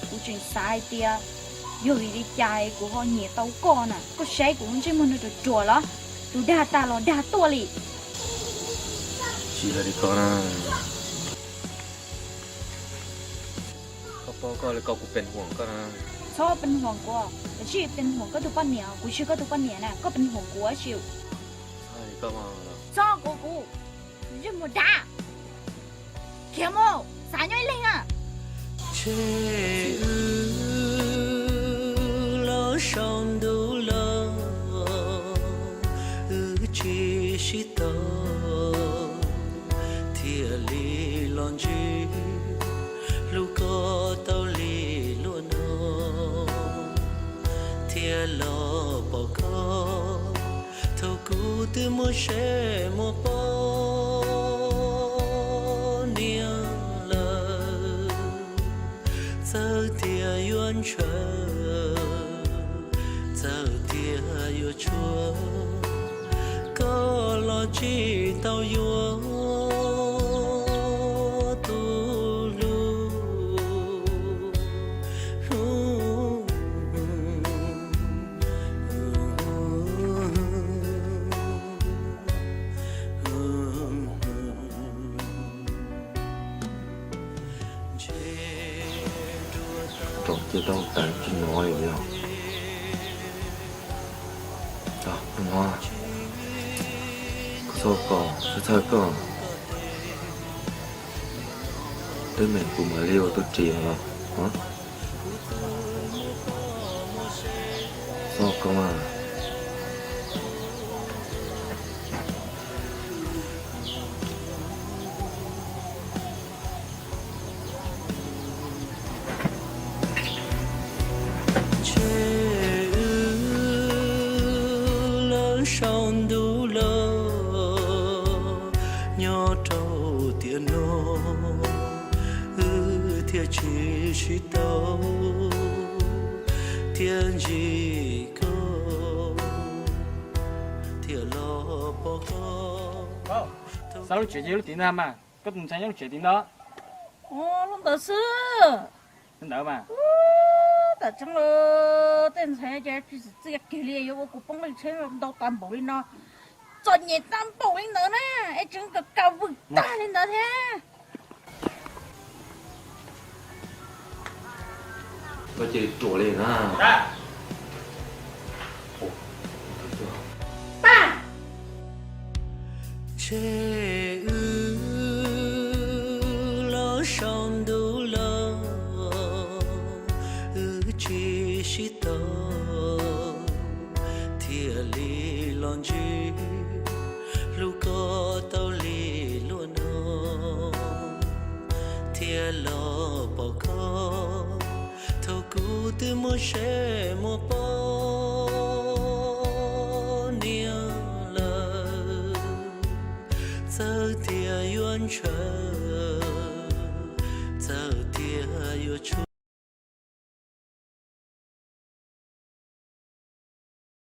cụ chuyện sai tiaอยู่ดีใจกูเขาเหนียวเต้าก่อนอ่ะก็ใช้กูมันใช่มันจะจั่วแล้วดูด่าตาหรอด่าตัวลิ Chỉ là đi con à. Có bao con là cậu cũngเป็นห่วงcon à. ชอบเป็นห่วงกูแต่ชีเป็นห่วงก็ดูป้าเหนียวกูชื่อก็ดูป้าเหนียวน่ะก็เป็นห่วงกูอ่ะชิว Sao đi con mà. ชอบกูจะหมดด่าเขียวโม่สายย่อยเล่งอ่ะ chế lo sông đủ lo chỉ tao thia li lon chi mua xe mua bó nia lờ giờ tia yuan chờ giờ tia yu chúa có lo chi tao yu chưa đâu tại chỉ nói rồi đó không hoa có sao còn tới mình cùng mà liêu tôi triền rồi hả sao con à sao lúc chuyện gì lúc tiền ra mà có tuần sáng lúc chuyện tiền đó lúc đó xưa nên đỡ mà tại trong là tên xe chơi chỉ kia liền yêu của bông lên chơi đâu tam bộ lên nó cho nhẹ tam bộ lên nữa nè ấy chứng cực cao vực ta lên đó thế có chỉ trổ lên à ba chê lo sông đủ lo chỉ sĩ tơ thìa li lon chi lu có tao li luôn nó thìa lo bỏ có thâu cú từ mua xe mua bó